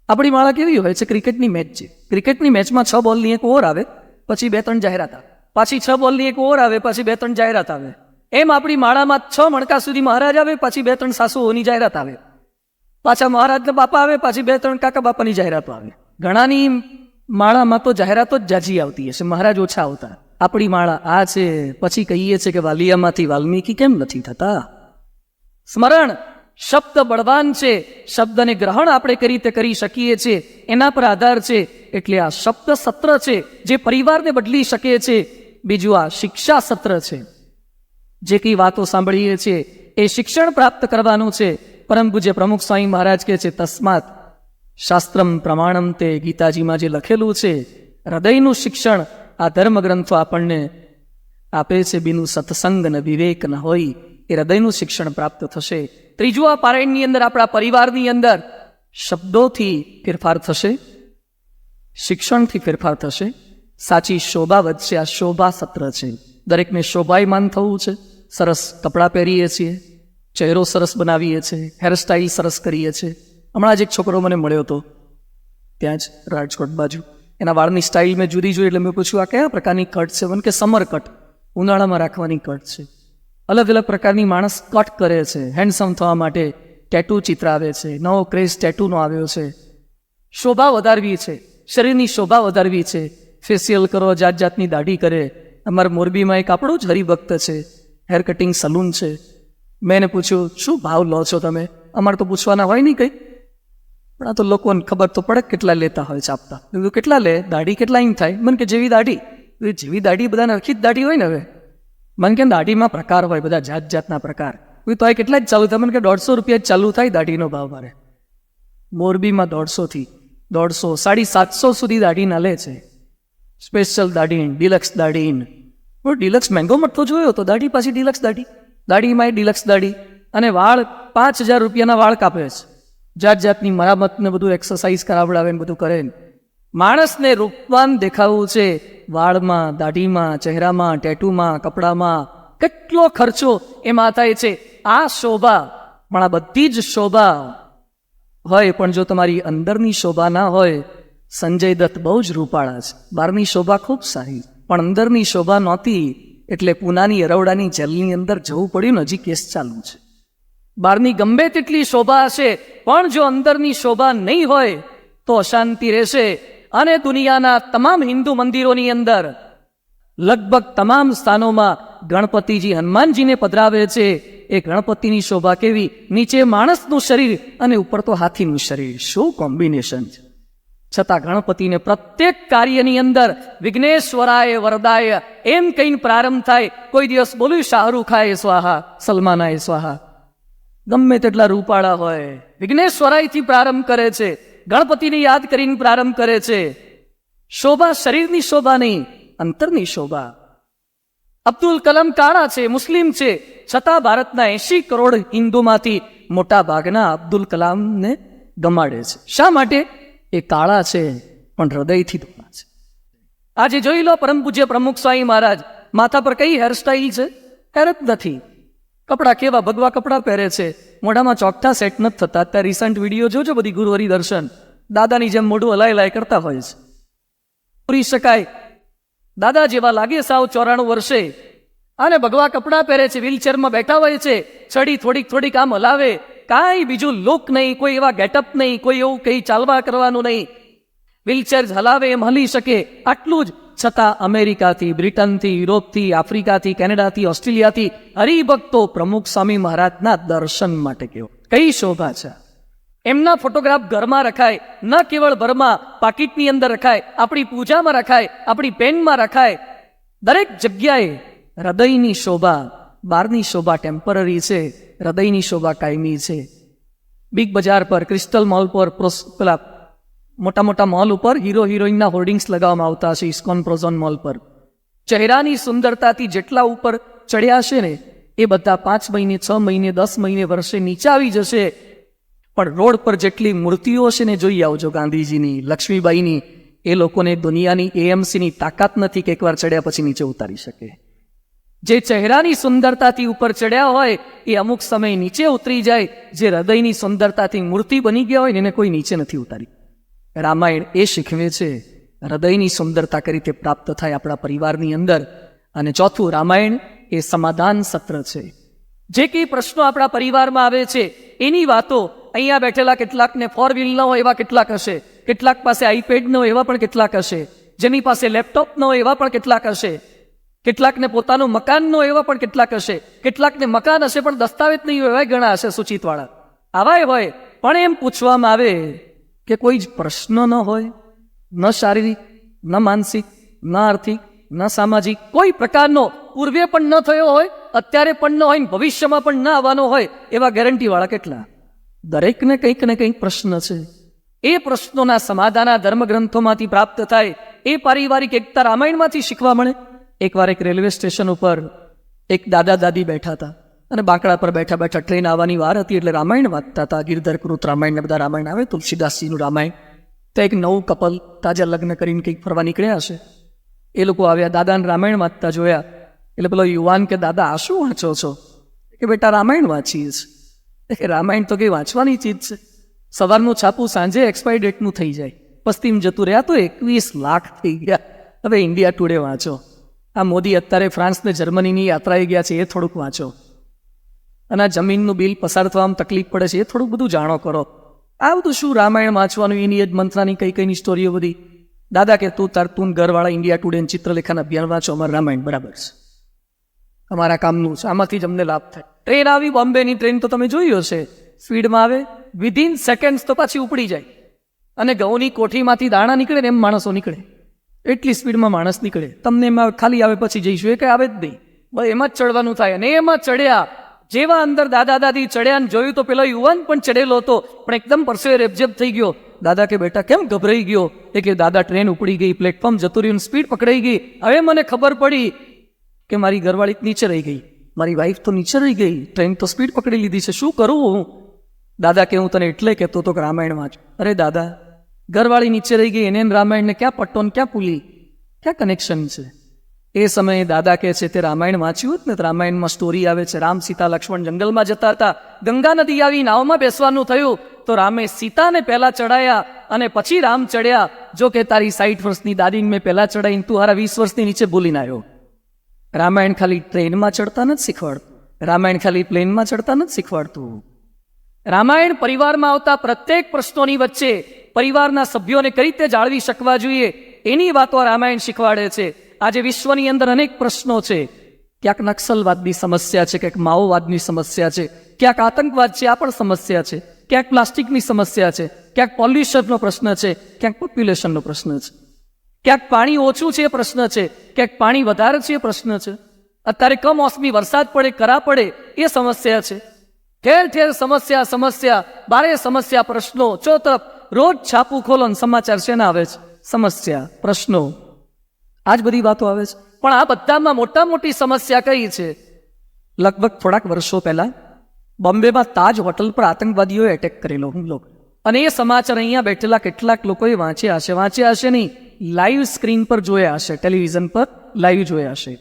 આપણી માળા કેવી હોય છે? ક્રિકેટની મેચ છે. ક્રિકેટની મેચમાં 6 બોલની એક ઓવર આવે, પછી 2-3 જાહેરાત આવે, પાછી 6 બોલની એક ઓવર આવે, પછી 2-3 જાહેરાત આવે. એમ આપણી માળામાં 6 મણકા સુધી મહારાજ આવે, પછી 2-3 સાસુઓની જાહેરાત આવે, પાછા મહારાજના બાપા આવે, પછી 2-3 કાકા બાપાની જાહેરાતો આવે. ઘણાની માળામાં તો જાહેરાતો જ જાજી આવતી હશે, મહારાજ ઓછા આવતા. આપણી માળા આ છે, પછી કહીએ છીએ કે વાલિયામાંથી વાલ્મીકી કેમ નથી થતા? સ્મરણ. શબ્દ બળવાન છે, શબ્દને ગ્રહણ આપણે કઈ રીતે કરી શકીએ છીએ એના પર આધાર છે. એટલે આ શબ્દ સત્ર છે જે પરિવારને બદલી શકે છે. બીજું આ શિક્ષા સત્ર છે, જે કઈ વાતો સાંભળીએ છીએ એ શિક્ષણ પ્રાપ્ત કરવાનું છે. પરમ પૂજ્ય પ્રમુખ સ્વામી મહારાજ કહે છે, તસ્માત શાસ્ત્રમ પ્રમાણમ તે, ગીતાજીમાં જે લખેલું છે હૃદયનું શિક્ષણ આ ધર્મગ્રંથો આપણને આપે છે. બીનું સત્સંગ ને વિવેક ન હોય એ હૃદયનું શિક્ષણ પ્રાપ્ત થશે. ત્રીજું, આ પારાયણની અંદર આપણા પરિવારની અંદર શબ્દોથી ફેરફાર થશે, શિક્ષણથી ફેરફાર થશે, સાચી શોભા વધશે. આ શોભા સત્ર છે. દરેકને શોભાયમાન થવું છે. સરસ કપડાં પહેરીએ છીએ, ચહેરો સરસ બનાવીએ છીએ, હેરસ્ટાઇલ સરસ કરીએ છીએ. હમણાં જ એક છોકરો મને મળ્યો હતો ત્યાં જ રાજકોટ બાજુ. એના વાળની સ્ટાઇલ મેં જુદી જોઈ, એટલે મેં પૂછ્યું આ કયા પ્રકારની કટ છે? મને કે સમર કટ, ઉનાળામાં રાખવાની કટ છે. અલગ અલગ પ્રકારની માણસ કટ કરે છે હેન્ડસમ થવા માટે. ટેટુ ચિતરાવે છે, નવો ક્રેઝ ટેટુનો આવ્યો છે. શોભા વધારવી છે, શરીરની શોભા વધારવી છે. ફેશિયલ કરો, જાત જાતની દાઢી કરે. અમારા મોરબીમાં એક આપણો જ હરિભક્ત છે, હેર કટિંગ સલૂન છે. મેં એને પૂછ્યું, શું ભાવ લો છો તમે? અમારે તો પૂછવાના હોય નહીં કંઈ, પણ આ તો લોકોને ખબર તો પડે કેટલા લેતા હોય છે આપતા. કેટલા લે? દાઢી કેટલા ઇંચ થાય? મને કે જેવી દાઢી. જેવી દાઢી બધાને આખી જ દાઢી હોય ને. હવે મને કે દાઢીમાં પ્રકાર હોય, બધા જાત જાતના પ્રકાર. તો આ કેટલા જ ચાલુ થાય? મને કે 150 રૂપિયા જ ચાલુ થાય દાઢીનો ભાવ. મારે મોરબીમાં 150 થી 150, 750 સુધી દાઢીના લે છે. સ્પેશિયલ દાઢી, ડિલક્સ દાઢી. ડિલક્સ મહેંગો મળતો જોયો તો દાઢી પાછી ડિલક્સ દાઢી, દાઢીમાં ડિલક્સ દાઢી. અને વાળ 5000 રૂપિયાના વાળ કાપે છે. જાત જાતની મરામત ને બધું એક્સરસાઇઝ કરાવડાવે ને બધું કરે. માણસને રૂપવાન દેખાવું છે, વાળમાં, દાઢીમાં, ચહેરામાં, ટેટુમાં, કપડામાં કેટલો ખર્ચો એમાં થાય છે. આ શોભા, પણ આ બધી જ શોભા હોય, પણ જો તમારી અંદરની શોભા ના હોય. સંજય દત્ત બહુ જ રૂપાળા છે, બહારની શોભા ખૂબ સારી, પણ અંદરની શોભા નહોતી. એટલે પૂનાની અરવડાની જેલની અંદર જવું પડ્યું ને, હજી કેસ ચાલુ છે. બહારની ગમે તેટલી શોભા હશે, પણ જો અંદરની શોભા નહીં હોય તો અશાંતિ રહેશે. અને દુનિયાના તમામ હિન્દુ મંદિરોની અંદર લગભગ તમામ સ્થાનોમાં ગણપતિજી હનુમાનજીને પધરાવે છે. એ ગણપતિની શોભા કેવી? નીચે માણસનું શરીર અને ઉપર તો હાથીનું શરીર. શું કોમ્બિનેશન છે! છતાં ગણપતિને પ્રત્યેક કાર્યની અંદર વિઘ્નેશ્વરાય વરદાય એમ કહીને પ્રારંભ થાય. કોઈ દિવસ બોલ્યું શાહરૂખાય સ્વાહા, સલમાનાય સ્વાહા. ગમે તેટલા રૂપાળા હોય, વિઘ્નેશ્વરાયથી પ્રારંભ કરે છે, ગણપતિને યાદ કરીને પ્રારંભ કરે છે. શોભા શરીરની શોભા નહીં, અંતરની શોભા. અબ્દુલ કલામ કાળા છે, મુસ્લિમ છે, છતાં ભારતના 80 કરોડ હિન્દુમાંથી મોટા ભાગના અબ્દુલ કલામને ગમાડે છે. શા માટે? એ કાળા છે, પણ હૃદયથી ધોળા છે. આજે જોઈ લો, પરમ પૂજ્ય પ્રમુખ સ્વામી મહારાજ માથા પર કઈ હેરસ્ટાઇલ છે? હેર જ નથી. કપડાં કેવા ભગવા કપડાં પહેરે છે, મોઢામાં ચોકઠા સેટ નથી થતા. અત્યારે રિસન્ટ વિડીયો જોજો, બધી ગુરુ હરિદર્શન દાદાની જેમ મોઢું હલાય હલાય કરતા હોય છે. પૂરી શકાય દાદા જેવા લાગે સાવ 94 વર્ષે, અને ભગવા કપડાં પહેરે છે, વ્હીલચેરમાં બેઠા હોય છે, છડી થોડીક આમ હલાવે. કાંઈ બીજું લુક નહીં, કોઈ એવા ગેટઅપ નહીં, કોઈ એવું કંઈ ચાલવા કરવાનું નહીં. વ્હીલચેર હલાવે એમ હલી શકે, આટલું જ. છતાં અમેરિકાથી, બ્રિટનથી, યુરોપથી, આફ્રિકાથી, કેનેડાથી, ઓસ્ટ્રેલિયાથી હરિભક્તો પ્રમુખ સ્વામી મહારાજના દર્શન માટે કેવો કઈ શોભા છે! એમના ફોટોગ્રાફ ઘરમાં રખાય, ન કેવળ ઘરમાં, પાકીટની અંદર રખાય, આપણી પૂજામાં રખાય, આપણી પેનમાં રખાય. દરેક જગ્યાએ હૃદયની શોભા. બહારની શોભા ટેમ્પરરી છે, હૃદયની શોભા કાયમી છે. બિગ બજાર પર, ક્રિસ્ટલ મોલ પર, પેલા મોટા મોટા મોલ ઉપર હીરો હિરોઈનના હોર્ડિંગ્સ લગાવવામાં આવતા છે. ઇસ્કોન પ્રોઝોન મોલ પર ચહેરાની સુંદરતાથી જેટલા ઉપર ચડ્યા છે ને એ બધા 5 મહિને, 6 મહિને, 10 મહિને, વર્ષે નીચે આવી જશે. પણ રોડ પર જેટલી મૂર્તિઓ છે ને જોઈ આવજો, ગાંધીજીની, લક્ષ્મીબાઈની, એ લોકોને દુનિયાની એએમસીની તાકાત નથી કે એકવાર ચડ્યા પછી નીચે ઉતારી શકે. જે ચહેરાની સુંદરતાથી ઉપર ચડ્યા હોય એ અમુક સમય નીચે ઉતરી જાય. જે હૃદયની સુંદરતાથી મૂર્તિ બની ગયા હોય ને એને કોઈ નીચે નથી ઉતારી. રામાયણ એ શીખવે છે હૃદયની સુંદરતા કઈ રીતે પ્રાપ્ત થાય આપણા પરિવારની અંદર. અને ચોથું, રામાયણ એ સમાધાન સત્ર છે. જે કંઈ પ્રશ્નો આપણા પરિવારમાં આવે છે એની વાતો અહીંયા બેઠેલા કેટલાકને 4 વ્હીલ ન હોય એવા કેટલાક હશે, કેટલાક પાસે આઈપેડ ન હોય એવા પણ કેટલાક હશે, જેની પાસે લેપટોપ ન હોય એવા પણ કેટલાક હશે, કેટલાકને પોતાનું મકાન ન હોય એવા પણ કેટલાક હશે, કેટલાકને મકાન હશે પણ દસ્તાવેજ નહીં હોય એવા ઘણા હશે સૂચિતવાળા. આવાય હોય પણ એમ પૂછવામાં આવે કે કોઈ જ પ્રશ્ન ન હોય, ન શારીરિક, ન માનસિક, ન આર્થિક, ન સામાજિક, કોઈ પ્રકારનો પૂર્વે પણ ન થયો હોય, અત્યારે પણ ન હોય, ભવિષ્યમાં પણ ન આવવાનો હોય એવા ગેરંટીવાળા કેટલા? દરેકને કંઈક ને કંઈક પ્રશ્ન છે. એ પ્રશ્નોના સમાધાન આ ધર્મગ્રંથોમાંથી પ્રાપ્ત થાય. એ પારિવારિક એકતા રામાયણમાંથી શીખવા મળે. એકવાર એક રેલવે સ્ટેશન ઉપર એક દાદા દાદી બેઠા હતા અને બાંકડા પર બેઠા બેઠા ટ્રેન આવવાની વાર હતી એટલે રામાયણ વાંચતા હતા. ગિરધર કૃત રામાયણ ને બધા રામાયણ આવે, તુલસીદાસજીનું રામાયણ. તો એક નવું કપલ તાજા લગ્ન કરીને કંઈક ફરવા નીકળ્યા હશે. એ લોકો આવ્યા, દાદાને રામાયણ વાંચતા જોયા. એટલે પેલો યુવાન કે દાદા આ શું વાંચો છો? કે બેટા રામાયણ વાંચીએ છીએ. રામાયણ તો કંઈ વાંચવાની ચીજ છે. સવારનું છાપું સાંજે એક્સપાયરી ડેટનું થઈ જાય. પશ્ચિમ જતું રહ્યા તો 21 લાખ થઈ ગયા. હવે ઇન્ડિયા ટુડે વાંચો. આ મોદી અત્યારે ફ્રાન્સ ને જર્મનીની યાત્રાએ ગયા છે એ થોડુંક વાંચો. અને આ જમીનનું બિલ પસાર થવામાં તકલીફ પડે છે એ થોડુંક બધું જાણો કરો. આ બધું શું રામાયણ વાંચવાનું, એની જ મંત્રાની કઈ કઈની સ્ટોરીઓ બધી. દાદા કે તું ઘરવાળા ઇન્ડિયા ટુડે ચિત્રલેખાન અભિયાન વાંચો, અમારું રામાયણ બરાબર છે, અમારા કામનું છે, આમાંથી જ અમને લાભ થાય. ટ્રેન આવી, બોમ્બેની ટ્રેન તો તમે જોઈ હશે, સ્પીડમાં આવે, વિધિન સેકન્ડ્સ તો પાછી ઉપડી જાય. અને ઘઉંની કોઠીમાંથી દાણા નીકળે ને એમ માણસો નીકળે, એટલી સ્પીડમાં માણસ નીકળે. તમને એમાં ખાલી આવે પછી જઈશું, એ કંઈ આવે જ નહીં, બસ એમાં જ ચડવાનું થાય. અને એમાં ચડ્યા, જેવા અંદર દાદા દાદી ચડ્યા ને જોયું તો પેલો યુવાન પણ ચડેલો હતો પણ એકદમ પરસેવે રેબઝેબ થઈ ગયો. દાદા કે બેટા કેમ ગભરાઈ ગયો? એ કે દાદા ટ્રેન ઉપડી ગઈ, પ્લેટફોર્મ જતું રહ્યું, સ્પીડ પકડાઈ ગઈ. હવે મને ખબર પડી કે મારી ઘરવાળી નીચે રહી ગઈ, મારી વાઈફ તો નીચે રહી ગઈ, ટ્રેન તો સ્પીડ પકડી લીધી છે, શું કરું હું? દાદા કે હું તને એટલે કહેતો હતો કે રામાયણ વાંચ. અરે દાદા, ઘરવાળી નીચે રહી ગઈ એને રામાયણને ક્યાં પટ્ટો ને ક્યાં પુલી, ક્યાં કનેક્શન છે? એ સમયે દાદા કહે છે તે રામાયણ વાંચ્યું હોત ને તો રામાયણમાં સ્ટોરી આવે છે, રામ સીતા લક્ષ્મણ જંગલમાં જતા હતા, ગંગા નદી આવી, નાવમાં બેસવાનું થયું તો રામે સીતાને પહેલા ચડાયા અને પછી રામ ચડ્યા. જો કે તારી 60 વર્ષની દાદીને મેં પહેલા ચડાવીને તું હારા 20 વર્ષની નીચે ભૂલીને આવ્યો. રામાયણ ખાલી ટ્રેનમાં ચડતા નથી શીખવાડતું, રામાયણ ખાલી પ્લેનમાં ચડતા નથી શીખવાડતું. રામાયણ પરિવારમાં આવતા પ્રત્યેક પ્રશ્નોની વચ્ચે પરિવારના સભ્યોને કઈ રીતે જાળવી શકવા જોઈએ એની વાતો રામાયણ શીખવાડે છે. આજે વિશ્વની અંદર અનેક પ્રશ્નો છે. ક્યાંક નક્સલવાદની સમસ્યા છે, ક્યાંક માઓવાદની સમસ્યા છે, ક્યાંક આતંકવાદ છે, આ પણ સમસ્યા છે, ક્યાંક પ્લાસ્ટિકની સમસ્યા છે, ક્યાંક પોલ્યુશનનો પ્રશ્ન છે, ક્યાંક પોપ્યુલેશનનો પ્રશ્ન છે, ક્યાંક પાણી ઓછું છે એ પ્રશ્ન છે, ક્યાંક પાણી વધારે છે એ પ્રશ્ન છે. અત્યારે કમોસમી વરસાદ પડે, કરા પડે એ સમસ્યા છે. ઠેર ઠેર સમસ્યા, સમસ્યા, બારે સમસ્યા, પ્રશ્નો ચોતરફ. રોજ છાપું ખોલો ને સમાચાર શેના આવે છે? સમસ્યા, પ્રશ્નો, આ જ બધી વાતો આવે છે. પણ આ બધામાં મોટા મોટી સમસ્યા કઈ છે? લગભગ થોડાક વર્ષો પહેલા બોમ્બેમાં તાજ હોટલ પર આતંકવાદીઓએ એટેક કરેલો હુમલો, અને એ સમાચાર અહીંયા બેઠેલા કેટલાક લોકોએ વાંચ્યા હશે નહીં, લાઈવ સ્ક્રીન પર જોયા હશે, ટેલિવિઝન પર લાઈવ જોયા હશે.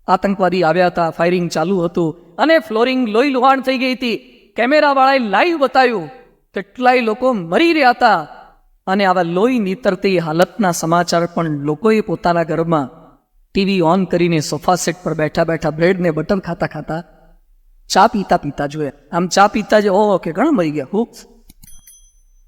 આતંકવાદી આવ્યા હતા, ફાયરિંગ ચાલુ હતું અને ફ્લોરિંગ લોહી લુહાણ થઈ ગઈ હતી. કેમેરાવાળાએ લાઈવ બતાવ્યું કેટલાય લોકો મરી રહ્યા હતા. અને આવા લોહી નીતરતી હાલતના સમાચાર પણ લોકોએ પોતાના ઘરમાં ટીવી ઓન કરીને સોફા સેટ પર બેઠા બેઠા બ્રેડ ને બટર ખાતા ખાતા, ચા પીતા પીતા જોયા. આમ ચા પીતા જ ઓહો કે ઘણા મરી ગયા, ખૂબ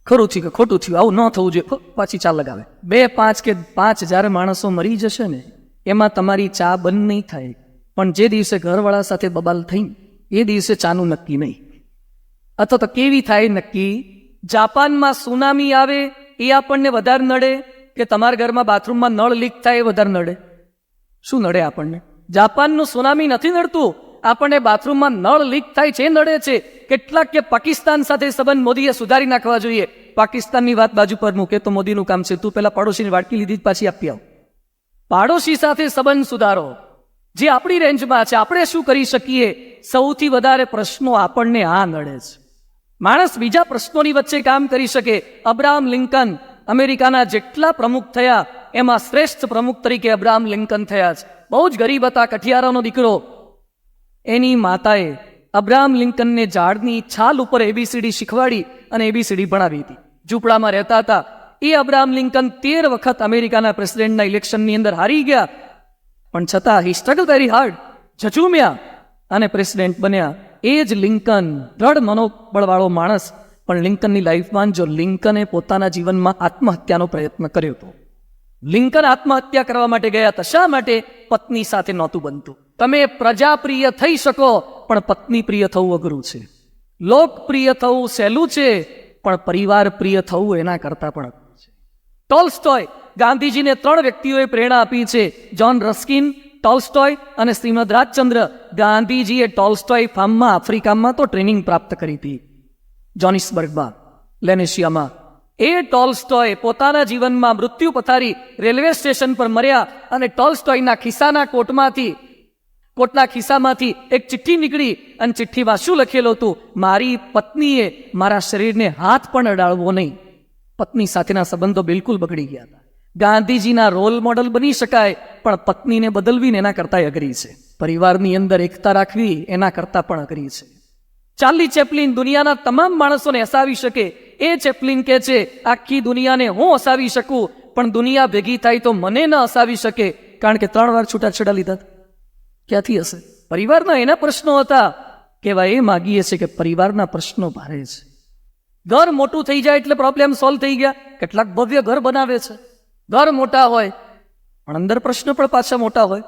ખરું થયું કે ખોટું થયું, આવું ન થવું જોઈએ, પાછી ચા લગાવે. 2, 5 કે 5000 માણસો મરી જશે ને એમાં તમારી ચા બંધ નહીં થાય, પણ જે દિવસે ઘરવાળા સાથે બબાલ થઈ એ દિવસે ચાનું નક્કી નહીં. અથવા તો કેવી થાય નક્કી? જાપાનમાં સુનામી આવે એ આપણને વધારે નડે કે તમારા ઘરમાં બાથરૂમમાં નળ લીક થાય એ વધારે નડે? શું નડે આપણને? જાપાનનું સુનામી નથી નડતું, આપણને બાથરૂમમાં નળ લીક થાય છે નડે છે. કેટલાક કે પાકિસ્તાન સાથે સંબંધ મોદીએ સુધારી નાખવા જોઈએ. પાકિસ્તાનની વાત બાજુ પર મૂકે તો મોદીનું કામ છે, તું પેલા પડોશીની વાટકી લીધી પાછી આપી આવ. પાડોશી સાથે સંબંધ સુધારો, જે આપણી રેન્જમાં છે, આપણે શું કરી શકીએ. સૌથી વધારે પ્રશ્નો આપણને આ નડે છે. માણસ બીજા પ્રશ્નોની વચ્ચે કામ કરી શકે. અબ્રાહમ લિંકન અમેરિકાના જેટલા પ્રમુખ થયા એમાં શ્રેષ્ઠ પ્રમુખ તરીકે અબ્રાહમ લિંકન થયા છે. બહુ જ ગરીબ હતા, કઠિયારાનો દીકરો. એની માતાએ અબ્રાહમ લિંકનને ઝાડની છાલ ઉપર એબીસીડી શીખવાડી અને એબીસીડી ભણાવી હતી. ઝૂંપડામાં રહેતા હતા. એ અબ્રાહમ લિંકન 13 વખત અમેરિકાના પ્રેસિડેન્ટના ઇલેક્શનની અંદર હારી ગયા, પણ છતાં હી સ્ટ્રગલ વેરી હાર્ડ, ઝઝૂમ્યા અને પ્રેસિડેન્ટ બન્યા. એ જ લિંકન, દ્રઢ મનોબળવાળો માણસ, પણ લિંકનની લાઈફમાં જો લિંકને પોતાના જીવનમાં આત્મહત્યાનો પ્રયત્ન કર્યો હતો. લિંકન આત્મહત્યા કરવા માટે ગયા હતા. શા માટે? પત્ની સાથે નહોતું બનતું. તમે પ્રજાપ્રિય થઈ શકો, પણ પત્ની પ્રિય થવું અઘરું છે. લોકપ્રિય થવું સહેલું છે, પણ પરિવાર પ્રિય થવું એના કરતા પણ અઘરું છે. ટોલ્સ્ટોય, ગાંધીજીને 3 વ્યક્તિઓએ પ્રેરણા આપી છે: જ્હોન રસ્કિન, ટોલ્સ્ટોય અને શ્રીમદ રાજચંદ્ર. ગાંધીજીએ ટોલ્સ્ટોય ફાર્મમાં આફ્રિકામાં તો ટ્રેનિંગ પ્રાપ્ત કરી હતી, જોનિસબર્ગમાં, લેનેશિયામાં. એ ટોલ્સ્ટોય પોતાના જીવનમાં મૃત્યુ પથારી રેલવે સ્ટેશન પર મર્યા અને ટોલ્સ્ટોયના કોટના ખિસ્સામાંથી એક ચિઠ્ઠી નીકળી અને ચિઠ્ઠીમાં શું લખેલું હતું? મારી પત્નીએ મારા શરીરને હાથ પણ અડાડવો નહીં. પત્ની સાથેના સંબંધો બિલકુલ બગડી ગયા હતા. ગાંધીજીના રોલ મોડલ બની શકાય, પણ પત્નીને બદલવીને એના કરતા અઘરી છે. પરિવારની અંદર એકતા રાખવી એના કરતા પણ અઘરી છે. ચાર્લી ચેપ્લિન દુનિયાના તમામ માણસોને હસાવી શકે. એ ચેપ્લિન કહે છે, આખી દુનિયાને હું હસાવી શકું, પણ દુનિયા ભેગી થાય તો મને ન હસાવી શકે, કારણ કે 3 વાર છૂટાછેડા લીધા. ક્યાંથી હશે? પરિવારના એના પ્રશ્નો હતા. કહેવા એ માગીએ છે કે પરિવારના પ્રશ્નો ભારે છે. ઘર મોટું થઈ જાય એટલે પ્રોબ્લેમ સોલ્વ થઈ ગયા. કેટલાક ભવ્ય ઘર બનાવે છે, ઘર મોટા હોય પણ અંદર પ્રશ્ન પણ પાછા મોટા હોય.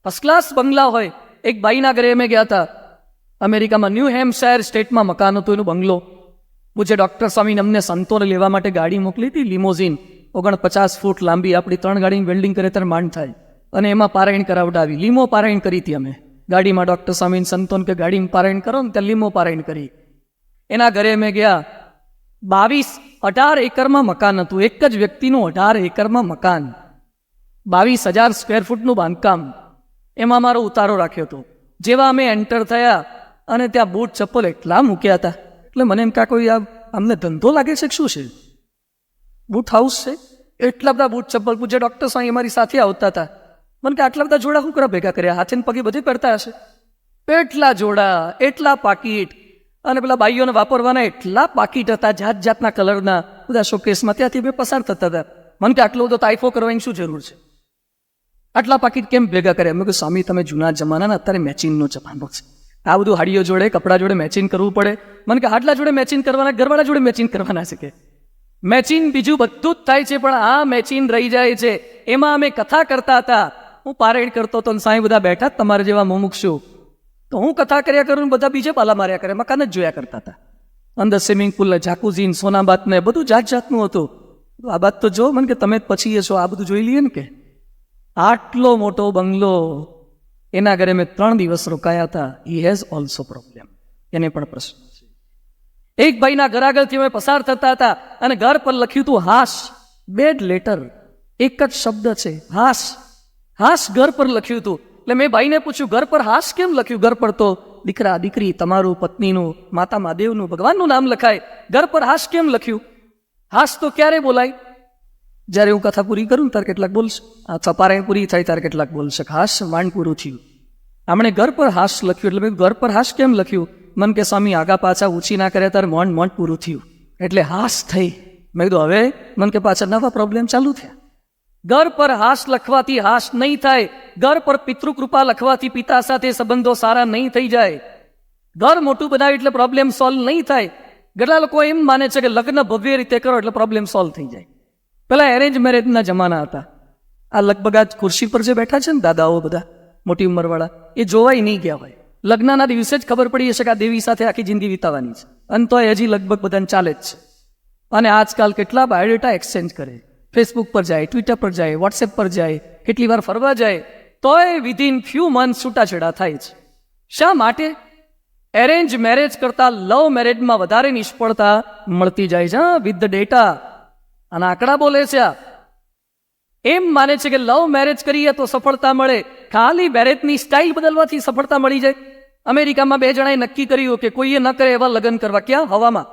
ફર્સ્ટ ક્લાસ બંગલા હોય. એક ભાઈના ઘરે અમે ગયા હતા, અમેરિકામાં ન્યૂ હેમ્પશાયર સ્ટેટમાં મકાન હતું એનું, બંગલો. પૂછે ડૉક્ટર સ્વામીને અમને સંતોને લેવા માટે ગાડી મોકલી હતી, લિમોઝીન, 49 ફૂટ લાંબી. આપણી 3 ગાડીની વેલ્ડિંગ કરે ત્યારે માંડ થાય, અને એમાં પારાયણ કરાવડાવી. લીમો પારાયણ કરી હતી અમે ગાડીમાં. ડૉક્ટર સ્વામીને સંતોન કે ગાડીમાં પારાયણ કરો ને, ત્યાં લીમો પારાયણ કરી. એના ઘરે અમે ગયા. 18 એકરમાં મકાન હતું, એક જ વ્યક્તિનું 18 એકરમાં મકાન, 22,000 સ્ક્વેર ફૂટનું બાંધકામ. એમાં મારો ઉતારો રાખ્યો હતો. જેવા અમે એન્ટર થયા અને ત્યાં બૂટ ચપ્પલ એટલા મૂક્યા હતા, એટલે મને એમ કે કોઈ અમને ધંધો લાગે છે કે શું છે? બૂટ હાઉસ છે? એટલા બધા બૂટ ચપ્પલ. પૂછે ડૉક્ટર સ્વામી અમારી સાથે આવતા હતા. મને કે આટલા બધા જોડા શું કરવા ભેગા કર્યા? હાથે ને પગે બધે પહેરતા હશે. એટલા જોડા, એટલા પાકીટ, અને પેલા બાઈઓને વાપરવાના એટલા પાકીટ હતા, જાત જાતના કલરના, બધા શોકેસમાં. ત્યાંથી બે પસાર થતા હતા. મને કે આટલો બધો તાઇફો કરવાની શું જરૂર છે? આટલા પાકીટ કેમ ભેગા કર્યા? મેં કહ્યું સ્વામી તમે જૂના જમાનાના, અત્યારે મેચિંગનો જમાનો છે. આ બધું હાડીઓ જોડે, કપડા જોડે મેચિંગ કરવું પડે. મને કે હાડલા જોડે મેચિંગ કરવાના, ઘરવાળા જોડે મેચિંગ કરવાના છે. કે મેચિંગ બીજું બધું જ થાય છે, પણ આ મેચિંગ રહી જાય છે. એમાં અમે કથા કરતા હતા. હું પારાયણ કરતો હતો, સાંઈ બધા બેઠા તમારે જેવા મુમુક્ષુ. તો હું કથા કર્યા કરું, બધા બીજે પાલા માર્યા કરે, મકાન જ જોયા કરતા હતા. અંદર સ્વિમિંગ પુલ, જાકુઝીન, સોનાબાત ને બધું જાત જાતનું હતું. આ બાત તો જો, મને કે તમે પછી છો, આ બધું જોઈ લઈએ ને. કે આટલો મોટો બંગલો, એના ઘરે મેં 3 દિવસ રોકાયા હતા. હી હેઝ ઓલ્સો પ્રોબ્લેમ, એને પણ પ્રશ્ન છે. એક ભાઈના ઘર આગળથી અમે પસાર થતા હતા અને ઘર પર લખ્યું હતું હાશ, બેડ લેટર. એક જ શબ્દ છે, હાશ. હાશ ઘર પર લખ્યું હતું. એટલે મેં ભાઈને પૂછ્યું, ઘર પર હાશ કેમ લખ્યું? ઘર પર તો દીકરા દીકરી, તમારું, પત્નીનું, માતા મહાદેવનું, ભગવાનનું નામ લખાય. ઘર પર હાશ કેમ લખ્યું? હાશ તો ક્યારે બોલાય? જ્યારે હું કથા પૂરી કરું ત્યારે કેટલાક બોલશે, આ ચપારાયણ પૂરી થાય ત્યારે કેટલાક બોલશે હાશ માંડ પૂરું થયું. આમણે ઘર પર હાશ લખ્યું. એટલે મેં ઘર પર હાશ કેમ લખ્યું? મન કે સ્વામી આગા પાછા ઊંચી ના કરે ત્યારે મોંડ પૂરું થયું, એટલે હાશ થઈ. મેં કીધું હવે મન કે પાછા નવા પ્રોબ્લેમ ચાલુ થયા. ઘર પર હાશ લખવાથી હાશ નહીં થાય. ઘર પર પિતૃકૃપા લખવાથી પિતા સાથે સંબંધો સારા નહીં થઈ જાય. ઘર મોટું બનાવ્યું એટલે પ્રોબ્લેમ સોલ્વ નહીં થાય. કેટલા લોકો એમ માને છે કે લગ્ન ભવ્ય રીતે કરો એટલે પ્રોબ્લેમ સોલ્વ થઈ જાય. પેલા એરેન્જ મેરેજના જમાના હતા. આ લગભગ આ ખુરશી પર જે બેઠા છે ને દાદાઓ બધા મોટી ઉંમરવાળા, એ જોવાય નહીં ગયા હોય. લગ્નના દિવસે જ ખબર પડી હશે કે આ દેવી સાથે આખી જિંદગી વિતાવાની છે, અને તો હજી લગભગ બધાને ચાલે જ છે. અને આજકાલ કેટલા બાયોડેટા એક્સચેન્જ કરે, ફેસબુક પર જાય, ટ્વિટર પર જાય, વોટ્સએપ પર જાય, કેટલી વાર ફરવા જાય, તોય વિધિન ફ્યુ મંથ છૂટાછેડા થાય છે. શા માટે? એરેન્જ મેરેજ કરતા લવ મેરેજમાં વધારે નિષ્ફળતા મળતી જાય છે. વિથ ધ ડેટા અને આંકડા બોલે છે. એમ માને છે કે લવ મેરેજ કરીએ તો સફળતા મળે, ખાલી મેરેજની સ્ટાઇલ બદલવાથી સફળતા મળી જાય. અમેરિકામાં 2 જણાએ નક્કી કર્યું કે કોઈએ ન કરે એવા લગ્ન કરવા. ક્યાં? હવામાં,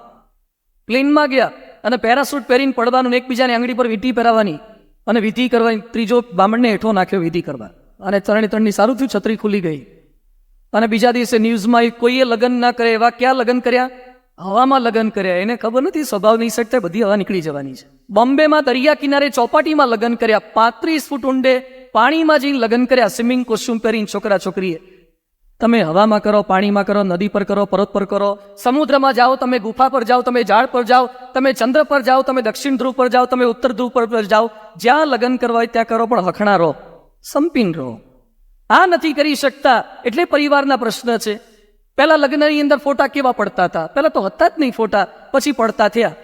પ્લેનમાં ગયા અને પેરાશૂટ પહેરીને પડવાનું, એકબીજાની આંગળી પર વીંટી પહેરાવાની અને વિધિ કરવાની. ત્રીજો બામણને હેઠો નાખ્યો વિધિ કરવા, અને 3 સારું થયું, છત્રી ખુલી ગઈ. અને બીજા દિવસે ન્યૂઝમાં કોઈએ લગ્ન ના કરે એવા. ક્યાં લગ્ન કર્યા? હવામાં લગ્ન કર્યા. એને ખબર નથી સ્વભાવની સેટ થાય, બધી હવા નીકળી જવાની છે. બોમ્બેમાં દરિયા કિનારે ચોપાટીમાં લગ્ન કર્યા, 35 ફૂટ ઊંડે પાણીમાં જઈને લગ્ન કર્યા, સ્વિમિંગ કોસ્ચ્યુમ પહેરીને છોકરા છોકરીએ. તમે હવામાં કરો, પાણીમાં કરો, નદી પર કરો, પર્વત પર કરો, સમુદ્રમાં જાઓ, તમે ગુફા પર જાઓ, તમે ઝાડ પર જાઓ, તમે ચંદ્ર પર જાઓ, તમે દક્ષિણ ધ્રુવ પર જાઓ, તમે ઉત્તર ધ્રુવ પર જાઓ, જ્યાં લગ્ન કરવા હોય ત્યાં કરો, પણ હખણા રહો, સંપીન રહો. આ નથી કરી શકતા એટલે પરિવારના પ્રશ્ન છે. પહેલા લગ્નની અંદર ફોટા કેવા પડતા હતા? પહેલા તો હતા જ નહીં ફોટા, પછી પડતા થયા.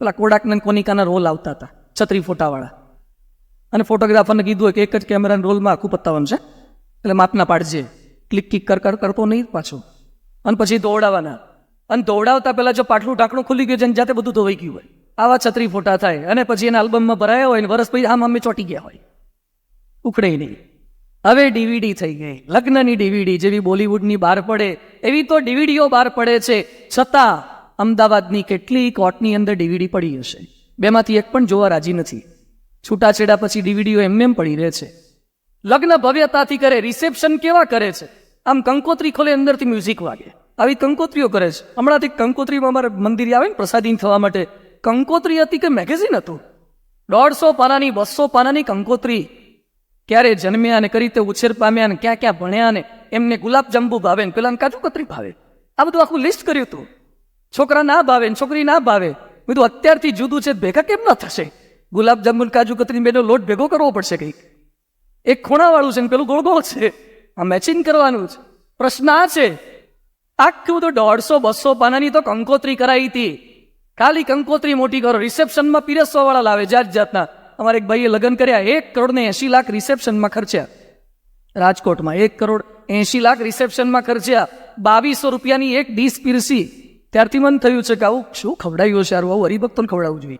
પેલા કોડાક અને કોનિકાના રોલ આવતા હતા, છત્રી ફોટાવાળા, અને ફોટોગ્રાફરને કીધું હોય કે એક જ કેમેરાના રોલમાં આખું પતાવવાનું છે, એટલે માપના પાડજે, ક્લિક કિક કરતો નહીં પાછો. અને પછી દોડાવવાના, અને દોડાવતા પહેલા જો પાટલું ઢાંકણું ખુલી ગયું છે અને જાતે બધું ધોવાઈ ગયું હોય, આવા છત્રી ફોટા થાય. અને પછી એના આલ્બમમાં ભરાયા હોય ને વરસ પછી આમ અમે ચોંટી ગયા હોય, ઉખડે નહીં. હવે ડીવીડી થઈ ગઈ, લગ્નની ડીવીડી જેવી બોલિવૂડની બહાર પડે એવી તો ડીવીડીઓ બહાર પડે છે. છતાં અમદાવાદની કેટલી કોર્ટની અંદર ડીવીડી પડી હશે, 2માંથી 1 પણ જોવા રાજી નથી. છૂટાછેડા પછી ડીવીડીઓ એમ પડી રહે છે. લગ્ન ભવ્યતાથી કરે, રિસેપ્શન કેવા કરે છે? આમ કંકોત્રી ખોલે, અંદરથી મ્યુઝિક વાગે, આવી કંકોત્રીઓ કરે છે. હમણાંથી કંકોત્રીમાં અમારે મંદિરે આવે ને પ્રસાદી થવા માટે, કંકોત્રી હતી કે મેગેઝિન હતું? 150 પાનાની 200 પાનાની કંકોત્રી. ક્યારે જન્મ્યા અને કઈ રીતે ઉછેર પામ્યા ને ક્યાં ક્યાં ભણ્યા ને એમને ગુલાબ જાંબુ ભાવે ને પેલા કાજુ કતરી ભાવે, આ બધું આખું લિસ્ટ કર્યું હતું. છોકરા ના ભાવે ને છોકરી ના ભાવે, બધું અત્યારથી જુદું છે, ભેગા કેમ ના થશે? ગુલાબ જાંબુ કાજુ કતરી બેનો લોટ ભેગો કરવો પડશે કંઈક. એક ખૂણાવાળું છે ને પેલું ગોળ ગોળ છે, આ મેચિંગ કરવાનું છે. પ્રશ્ન આ છે, આખું તો 150-200 પાનાની તો કંકોત્રી કરાવી હતી. ખાલી કંકોત્રી મોટી કરો, રિસેપ્શનમાં પીરસવા વાળા લાવે જાત જાતના. અમારે એક ભાઈએ લગ્ન કર્યા, 1,80,00,000 રિસેપ્શનમાં ખર્ચ્યા. રાજકોટમાં 1,80,00,000 રિસેપ્શનમાં ખર્ચ્યા. 2200 રૂપિયાની એક ડીશ પીરસી. ત્યારથી મન થયું છે કે આવું શું ખવડાવ્યું છે, આવું હરિભક્તોને ખવડાવવું જોઈએ.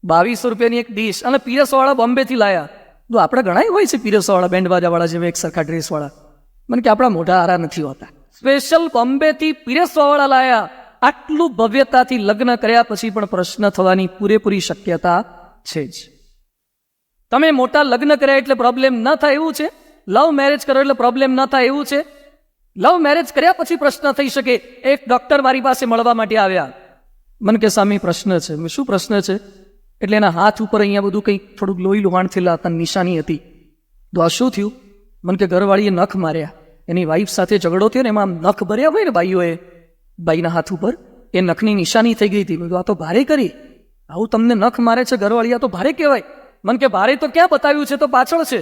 2200 રૂપિયાની એક ડીશ, અને પીરસવાળા બોમ્બેથી લાયા. તો આપણે ઘણા હોય છે પીરસવાળા, બેન્ડવાજાવાળા જેવા, એક સરખા ડ્રેસવાળા. મને કે આપણા મોઢા હારા નથી હોતા, સ્પેશિયલ બોમ્બેથી પીરસવાવાળા લાયા. આટલું ભવ્યતાથી લગ્ન કર્યા પછી પણ પ્રશ્ન થવાની પૂરેપૂરી શક્યતા છે જ. તમે મોટા લગ્ન કર્યા એટલે પ્રોબ્લેમ ન થાય એવું છે? લવ મેરેજ કરો એટલે પ્રોબ્લેમ ન થાય એવું છે? લવ મેરેજ કર્યા પછી પ્રશ્ન થઈ શકે. એક ડોક્ટર મારી પાસે મળવા માટે આવ્યા. મને કે સ્વામી પ્રશ્ન છે. શું પ્રશ્ન છે? એટલે એના હાથ ઉપર અહીંયા બધું કંઈક થોડુંક લોહી લુહાણ થયેલા હતા, નિશાની હતી. તો આ શું થયું? મને કે ઘરવાળીએ નખ માર્યા, એની વાઈફ સાથે ઝઘડો થયો ને એમાં નખ ભર્યા હોય ને ભાઈઓએ, ભાઈના હાથ ઉપર એ નખની નિશાની થઈ ગઈ હતી. આ તો ભારે કરી, આવું તમને નખ મારે છે ઘરવાળી, આ તો ભારે કહેવાય. મન કે ભારે તો ક્યાં બતાવ્યું છે, તો પાછળ છે,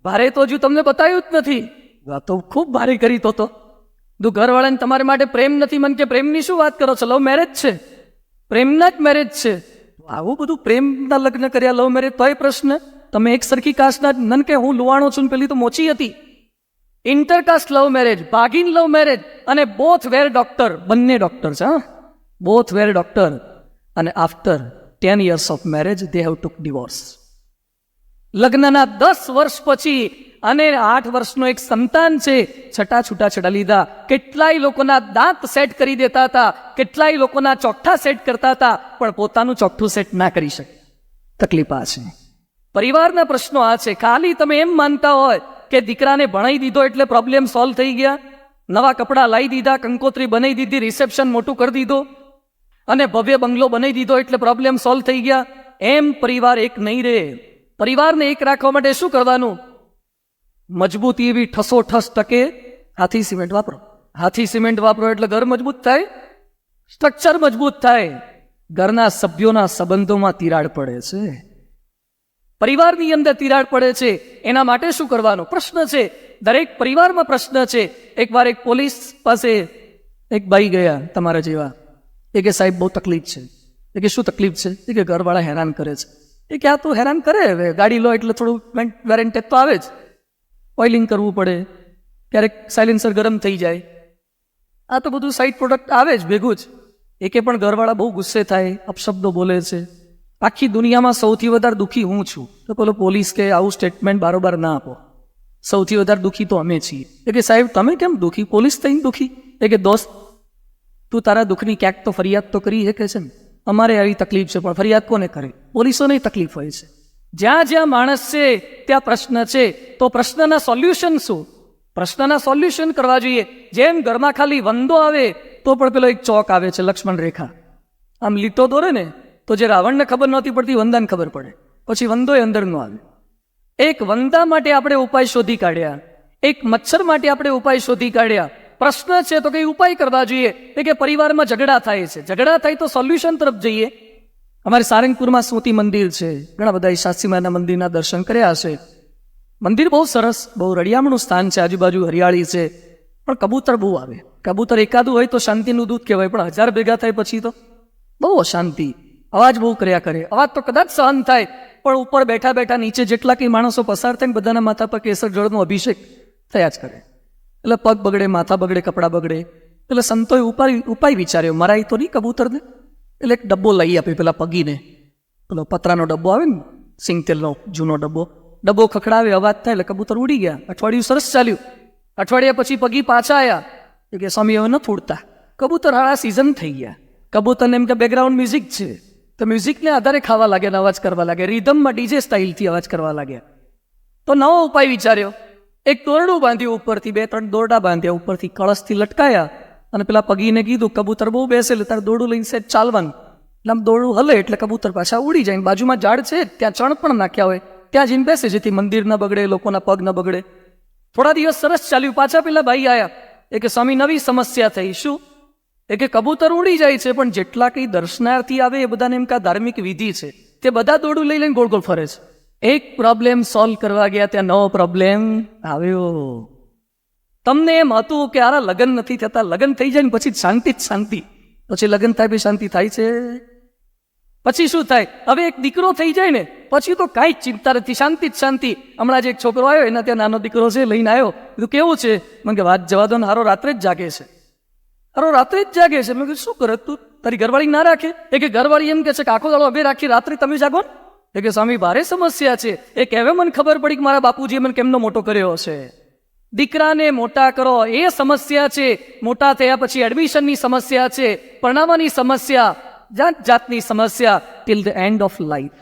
ભારે તો હજુ તમને બતાવ્યું જ નથી. આ તો ખૂબ ભારે કરી તો ઘરવાળાને તમારા માટે પ્રેમ નથી. મન કે પ્રેમની શું વાત કરો છો, લવ મેરેજ છે, પ્રેમના જ મેરેજ છે. આવું બધું પ્રેમના લગ્ન કર્યા, લવ મેરેજ, તોય પ્રશ્ન. તમે એક સરખી કાસ્ટના, મન કે હું લુવાણો છું, પેલી તો મોચી હતી. ઇન્ટરકાસ્ટ લવ મેરેજ, ભાગીન લવ મેરેજ, અને બોથ વેર ડોક્ટર, બંને ડોક્ટર છે, બોથ વેર ડોક્ટર. અને after 10 years of marriage they have took divorce. લગ્નના 10 વર્ષ પછી અને 8 વર્ષનો એક સંતાન છે, છૂટા લીધા. કેટલાય લોકોના દાંત સેટ કરી દેતા હતા, કેટલાય લોકોના ચોકઠા સેટ કરતા હતા, પણ પોતાનું ચોકઠું સેટ ના કરી શકે. તકલીફ આ છે. પરિવારના પ્રશ્નો આ છે. ખાલી તમે એમ માનતા હોય કે દીકરાને ભણાઈ દીધો એટલે પ્રોબ્લેમ સોલ્વ થઈ ગયા, નવા કપડાં લાવી દીધા, કંકોત્રી બનાવી દીધી, રિસેપ્શન મોટું કરી દીધું અને ભવ્ય બંગલો બનાવી દીધો એટલે પ્રોબ્લેમ સોલ્વ થઈ ગયા, એમ પરિવાર એક નહીં રહે. પરિવારને એક રાખવા માટે શું કરવાનું? મજબૂતી એવી ઠસોઠસ ટકે હાથી સિમેન્ટ વાપરો. હાથી સિમેન્ટ વાપરો એટલે ઘર મજબૂત થાય, સ્ટ્રક્ચર મજબૂત થાય. ઘરના સભ્યોના સંબંધોમાં તિરાડ પડે છે, પરિવારની અંદર તિરાડ પડે છે. એના માટે શું કરવાનું? પ્રશ્ન છે, દરેક પરિવારમાં પ્રશ્ન છે. એકવાર એક પોલીસ પાસે એક ભાઈ ગયા તમારા જેવા. એ કે સાહેબ બહુ તકલીફ છે. એ કે શું તકલીફ છે? એ કે ઘરવાળા હેરાન કરે છે. એ કે આ તો હેરાન કરે, હવે ગાડી લો એટલે થોડું વેરેન્ટેજ તો આવે જ, ઓઇલિંગ કરવું પડે, ક્યારેક સાયલેન્સર ગરમ થઈ જાય, આ તો બધું સાઇડ પ્રોડક્ટ આવે જ ભેગું જ. એ કે પણ ઘરવાળા બહુ ગુસ્સે થાય, અપશબ્દો બોલે છે, આખી દુનિયામાં સૌથી વધારે દુઃખી હું છું, તો પેલો પોલીસ કે આવું સ્ટેટમેન્ટ બારોબાર ના આપો, સૌથી વધારે દુઃખી તો અમે છીએ. એ કે સાહેબ તમે કેમ દુઃખી, પોલીસ થઈને દુઃખી? એ કે દોસ્ત તું તારા દુઃખની ક્યાંક તો ફરિયાદ તો કરી શકે છે ને. અમારે આવી તકલીફ છે પણ ફરિયાદ કોને કરે? પોલીસોને તકલીફ હોય છે. જ્યાં જ્યાં માણસ છે ત્યાં પ્રશ્ન છે, તો પ્રશ્નના સોલ્યુશન શું? પ્રશ્નના સોલ્યુશન કરવા જોઈએ. જેમ ઘરમાં ખાલી વંદો આવે તો પણ પેલો એક ચોક આવે છે લક્ષ્મણ રેખા, આમ લીટો દોરે ને તો જે રાવણને ખબર નહોતી પડતી વંદાને ખબર પડે, પછી વંદો અંદરનો આવે. એક વંદા માટે આપણે ઉપાય શોધી કાઢ્યા, એક મચ્છર માટે આપણે ઉપાય શોધી કાઢ્યા. પ્રશ્ન છે તો કઈ ઉપાય કરવા જોઈએ. એ કે પરિવારમાં ઝઘડા થાય છે, ઝઘડા થાય તો સોલ્યુશન તરફ જઈએ. અમારે સારંગપુરમાં સ્મૃતિ મંદિર છે, ઘણા બધા શાસ્ત્રીમાના મંદિરના દર્શન કર્યા હશે. મંદિર બહુ સરસ, બહુ રળિયામણું સ્થાન છે, આજુબાજુ હરિયાળી છે, પણ કબૂતર બહુ આવે. કબૂતર એકાદું હોય તો શાંતિનું દૂધ કહેવાય, પણ 1000 ભેગા થાય પછી તો બહુ અશાંતિ, અવાજ બહુ કર્યા કરે. અવાજ તો કદાચ સહન થાય, પણ ઉપર બેઠા બેઠા નીચે જેટલા કંઈ માણસો પસાર થાય ને બધાના માથા પર કેસર જળનો અભિષેક થયા જ કરે. એટલે પગ બગડે, માથા બગડે, કપડાં બગડે. એટલે સંતોએ ઉપાય વિચાર્યો, મરાય તો નહીં કબૂતરને. એટલે એક ડબ્બો લઈ આપે પેલા પગીને, પેલો પતરાનો ડબ્બો આવે ને, સિંગતેલનો જૂનો ડબ્બો ખખડાવે, અવાજ થાય એટલે કબૂતર ઉડી ગયા. અઠવાડિયું સરસ ચાલ્યું. અઠવાડિયા પછી પગી પાછા આવ્યા, એ કે સ્વામી હવે ન ફૂડતા. કબૂતર હાળા સિઝન થઈ ગયા. કબૂતરને એમ કે બેકગ્રાઉન્ડ મ્યુઝિક છે, તો મ્યુઝિકને આધારે ખાવા લાગ્યા, અવાજ કરવા લાગ્યા, રિધમમાં ડીજે સ્ટાઇલથી અવાજ કરવા લાગ્યા. તો નવો ઉપાય વિચાર્યો. એક દોરડું બાંધ્યું, ઉપરથી 2-3 દોરડા બાંધ્યા, ઉપરથી કળશથી લટકાયા, અને પેલા પગીને કીધું કબૂતર બહુ બેસે એટલે તારે દોરડું લઈને સેજ ચાલવાનું. એટલે આમ દોરડું હલે એટલે કબૂતર પાછા ઉડી જાય. બાજુમાં ઝાડ છે ત્યાં ચણ પણ નાખ્યા હોય, ત્યાં જઈને બેસે જેથી મંદિર ન બગડે, લોકોના પગ ન બગડે. થોડા દિવસ સરસ ચાલ્યું. પાછા પેલા ભાઈ આવ્યા, એ કે સ્વામી નવી સમસ્યા થઈ. શું? એ કે કબૂતર ઉડી જાય છે પણ જેટલા કંઈ દર્શનાર્થી આવે એ બધાને એમ કે ધાર્મિક વિધિ છે, તે બધા દોરડું લઈ લઈને ગોળ ગોળ ફરે છે. એક પ્રોબ્લેમ સોલ્વ કરવા ગયા ત્યાં નવો પ્રોબ્લેમ આવ્યો. તમને એમ હતું કે આરા લગ્ન નથી થતા, લગ્ન થઈ જાય ને પછી શાંતિ જ શાંતિ, પછી લગ્ન થાય પછી શાંતિ થાય છે. પછી શું થાય? હવે એક દીકરો થઈ જાય ને પછી તો કાંઈ જ ચિંતા નથી, શાંતિ જ શાંતિ. હમણાં જ એક છોકરો આવ્યો, એના ત્યાં નાનો દીકરો છે, લઈને આવ્યો. કીધું કેવું છે? મને કે વાત જવા દો ને, હારો રાત્રે જ જાગે છે. હારો રાત્રે જ જાગે છે. મેં કીધું શું કરે તું, તારી ઘરવાળી ના રાખે? એ કે ઘરવાળી એમ કે છે કે આખો દાડો અમે રાખી, રાત્રે તમે જાગો ને. એ કે સ્વામી ભારે સમસ્યા છે. એ કહેવે મને ખબર પડી કે મારા બાપુજીએ મને કેમનો મોટો કર્યો હશે. દીકરાને મોટા કરો એ સમસ્યા છે, મોટા થયા પછી એડમિશનની સમસ્યા છે, પરણાવવાની સમસ્યા, જાત જાતની સમસ્યા, till the end of life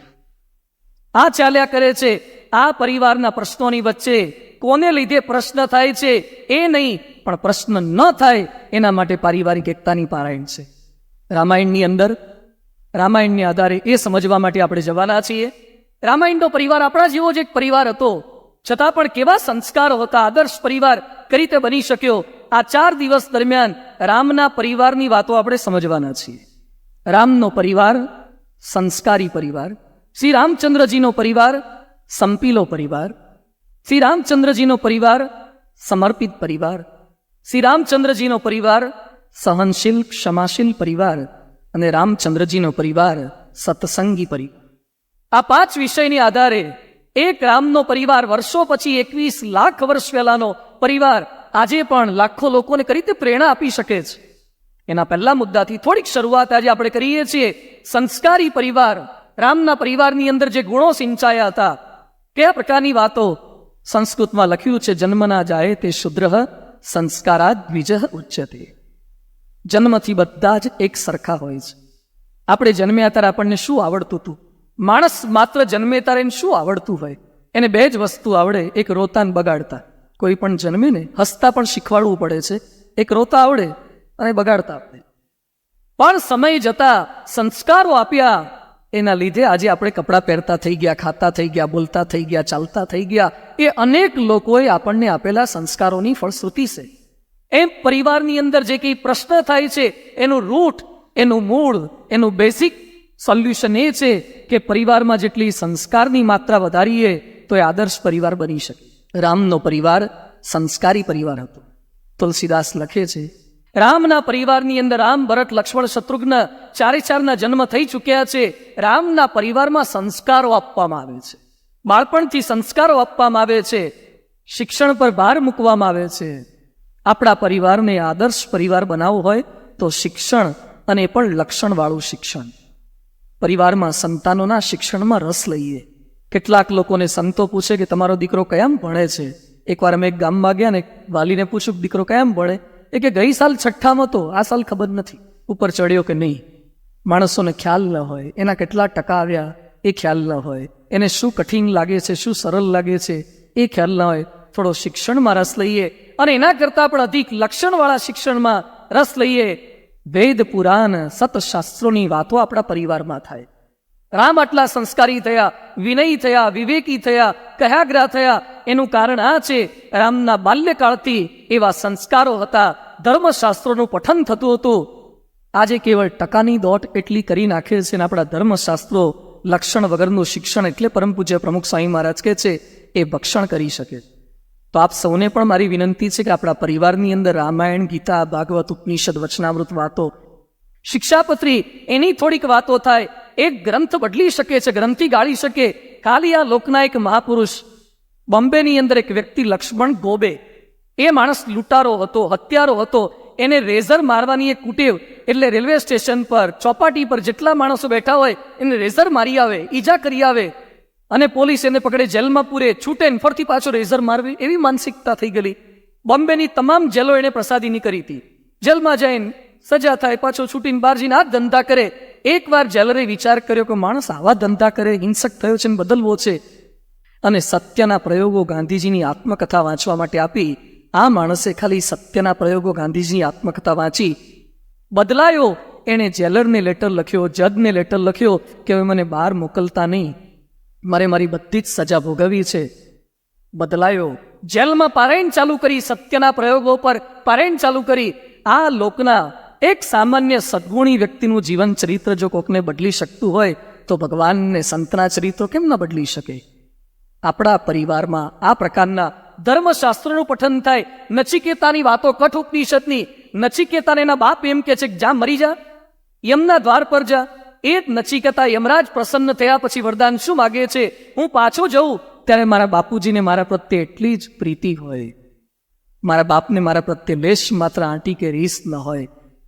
આ ચાલ્યા કરે છે. આ પરિવારના પ્રશ્નોની વચ્ચે કોને લીધે પ્રશ્ન થાય છે એ નહીં, પણ પ્રશ્ન ન થાય એના માટે પારિવારિક એકતાની પારાયણ છે. રામાયણની અંદર, રામાયણને આધારે એ સમજવા માટે આપણે જવાના છીએ. રામાયણનો પરિવાર આપણા જેવો જ એક પરિવાર હતો, છતાં પણ કેવા સંસ્કારો હતા, આદર્શ પરિવાર કઈ રીતે બની શક્યો. આ 4 દિવસ દરમિયાન રામના પરિવારની વાતો આપણે સમજવાના છીએ. રામનો પરિવાર સંસ્કારી પરિવાર, શ્રી રામચંદ્રજીનો પરિવાર સંપીલો પરિવાર, શ્રી રામચંદ્રજીનો પરિવાર સમર્પિત પરિવાર, શ્રી રામચંદ્રજીનો પરિવાર સહનશીલ ક્ષમાશીલ પરિવાર, અને રામચંદ્રજીનો પરિવાર સત્સંગી પરિવાર. આ 5 વિષયની આધારે એક રામનો પરિવાર વર્ષો પછી 21 લાખ વર્ષ પહેલાનો પરિવાર આજે પણ લાખો લોકોને કઈ રીતે પ્રેરણા આપી શકે છે. એના પહેલા મુદ્દાથી થોડીક શરૂઆત આજે આપણે કરીએ છીએ. સંસ્કારી પરિવાર, રામના પરિવારની અંદર જે ગુણો સિંચાયા હતા, કયા પ્રકારની વાતો. સંસ્કૃતમાં લખ્યું છે, જન્મના જાય તે શુદ્રઃ સંસ્કારાદ દ્વિજઃ ઉચ્યતે. જન્મથી બધા જ એક સરખા હોય છે. આપણે જન્મ્યા ત્યારે આપણને શું આવડતું હતું? માણસ માત્ર જન્મે ત્યારે એને શું આવડતું હોય? એને 2 જ વસ્તુ આવડે, એક રોતા ને બગાડતા. કોઈ પણ જન્મે ને હસતા પણ શીખવાડવું પડે છે. એક રોતા આવડે અને બગાડતા આવડે. પણ સમય જતા સંસ્કારો આપ્યા, એના લીધે આજે આપણે કપડાં પહેરતા થઈ ગયા, ખાતા થઈ ગયા, બોલતા થઈ ગયા, ચાલતા થઈ ગયા. એ અનેક લોકોએ આપણને આપેલા સંસ્કારોની ફળશ્રુતિ છે. એમ પરિવારની અંદર જે કંઈ પ્રશ્ન થાય છે એનું રૂટ, એનું મૂળ, એનું બેઝિક સોલ્યુશન એ છે કે પરિવારમાં જેટલી સંસ્કારની માત્રા વધારીએ તો એ આદર્શ પરિવાર બની શકે. રામનો પરિવાર સંસ્કારી પરિવાર હતો. તુલસીદાસ લખે છે, રામના પરિવારની અંદર રામ, ભરત, લક્ષ્મણ, શત્રુઘ્ન 4 જન્મ થઈ ચૂક્યા છે. રામના પરિવારમાં સંસ્કારો આપવામાં આવે છે, બાળપણથી સંસ્કારો આપવામાં આવે છે, શિક્ષણ પર ભાર મૂકવામાં આવે છે. આપણા પરિવારને આદર્શ પરિવાર બનાવવો હોય તો શિક્ષણ, અને પણ લક્ષણવાળું શિક્ષણ. પરિવારમાં સંતાનોના શિક્ષણમાં રસ લઈએ. કેટલાક લોકોને સંતો પૂછે કે તમારો દીકરો કયામ ભણે છે. એકવાર અમે એક ગામમાં ગયા ને વાલીને પૂછ્યું કે દીકરો કયામ ભણે, એ કે ગઈ સાલ છઠ્ઠામાં તો આ સાલ ખબર નથી ઉપર ચડ્યો કે નહીં. માણસોને ખ્યાલ ન હોય એના કેટલા ટકા આવ્યા એ ખ્યાલ ન હોય, એને શું કઠિન લાગે છે શું સરળ લાગે છે એ ખ્યાલ ન હોય. થોડો શિક્ષણમાં રસ લઈએ અને એના કરતાં પણ અધિક લક્ષણવાળા શિક્ષણમાં રસ લઈએ. વેદ પુરાણ સતશાસ્ત્રોની વાતો આપણા પરિવારમાં થાય. રામ આટલા સંસ્કારી થયા, વિનયી થયા, વિવેકી થયા, કયાગ્રા થયા, એનું કારણ આ છે રામના બાલ્યકાળથી એવા સંસ્કારો હતા, ધર્મશાસ્ત્રોનું પઠન થતું હતું. આજે કેવળ ટકાની દોટ એટલી કરી નાખે છે ને આપણા ધર્મશાસ્ત્રો લક્ષણ વગરનું શિક્ષણ એટલે પરમ પૂજ્ય પ્રમુખ સ્વામી મહારાજ કહે છે એ ભક્ષણ કરી શકે. તો આપ સૌને પણ મારી વિનંતી છે કે આપણા પરિવારની અંદર રામાયણ, ગીતા, ભાગવત, ઉપનિષદ, વચનામૃત વાતો, શિક્ષાપત્રી એની થોડીક વાતો થાય. એક ગ્રંથ બદલી શકે છે, ગ્રંથિ ગાળી શકે. ખાલી આ લોકના એક મહાપુરુષ બોમ્બેની અંદર એક વ્યક્તિ લક્ષ્મણ ગોબે, એ માણસ લૂંટારો હતો, હત્યારો હતો. એને રેઝર મારવાની એક કુટેવ, એટલે રેલવે સ્ટેશન પર ચોપાટી પર જેટલા માણસો બેઠા હોય એને રેઝર મારી આવે, ઈજા કરી આવે અને પોલીસ એને પકડે, જેલમાં પૂરે, છૂટે ને ફરતી પાછો રેઝર મારવી, એવી માનસિકતા થઈ ગયેલી. બોમ્બેની તમામ જેલો એને પ્રસાદીની કરી હતી. જેલમાં જઈને સજા થાય, પાછો છૂટીને બહાર જઈને આ ધંધા કરે. એકવાર જેલરે વિચાર કર્યો કે માણસ આવા ધંધા કરે, હિંસક થયો છે ને બદલવો છે, અને સત્યના પ્રયોગો ગાંધીજીની આત્મકથા વાંચવા માટે આપી. આ માણસે ખાલી સત્યના પ્રયોગો ગાંધીજીની આત્મકથા વાંચી, બદલાયો. એણે જેલરને લેટર લખ્યો, જજને લેટર લખ્યો કે હવે મને બહાર મોકલતા નહીં, મારે મારી બધી જ સજા ભોગવવી છે. બદલાયો, જેલમાં પારાયણ ચાલુ કરી, સત્યના પ્રયોગો પર પારાયણ ચાલુ કરી. આ લોકના એક સામાન્ય સદગુણી વ્યક્તિનું જીવન ચરિત્ર જો કોકને બદલી શકતું હોય તો ભગવાનને સંતના ચરિત્રો કેમ ન બદલી શકે? આપણા પરિવારમાં આ પ્રકારના ધર્મશાસ્ત્રોનું પઠન થાય. નચિકેતાની વાતો કઠ ઉપનિષદની. નચિકેતાને એના બાપ એમ કે છે કે જા મરી જા, યમના દ્વાર પર જા. એ જ નચિકેતા યમરાજ પ્રસન્ન થયા પછી વરદાન શું માગે છે? હું પાછો જઉં ત્યારે મારા બાપુજીને મારા પ્રત્યે એટલી જ પ્રીતિ હોય, મારા બાપને મારા પ્રત્યે લેશ માત્ર આંટી કે રીસ ન હોય.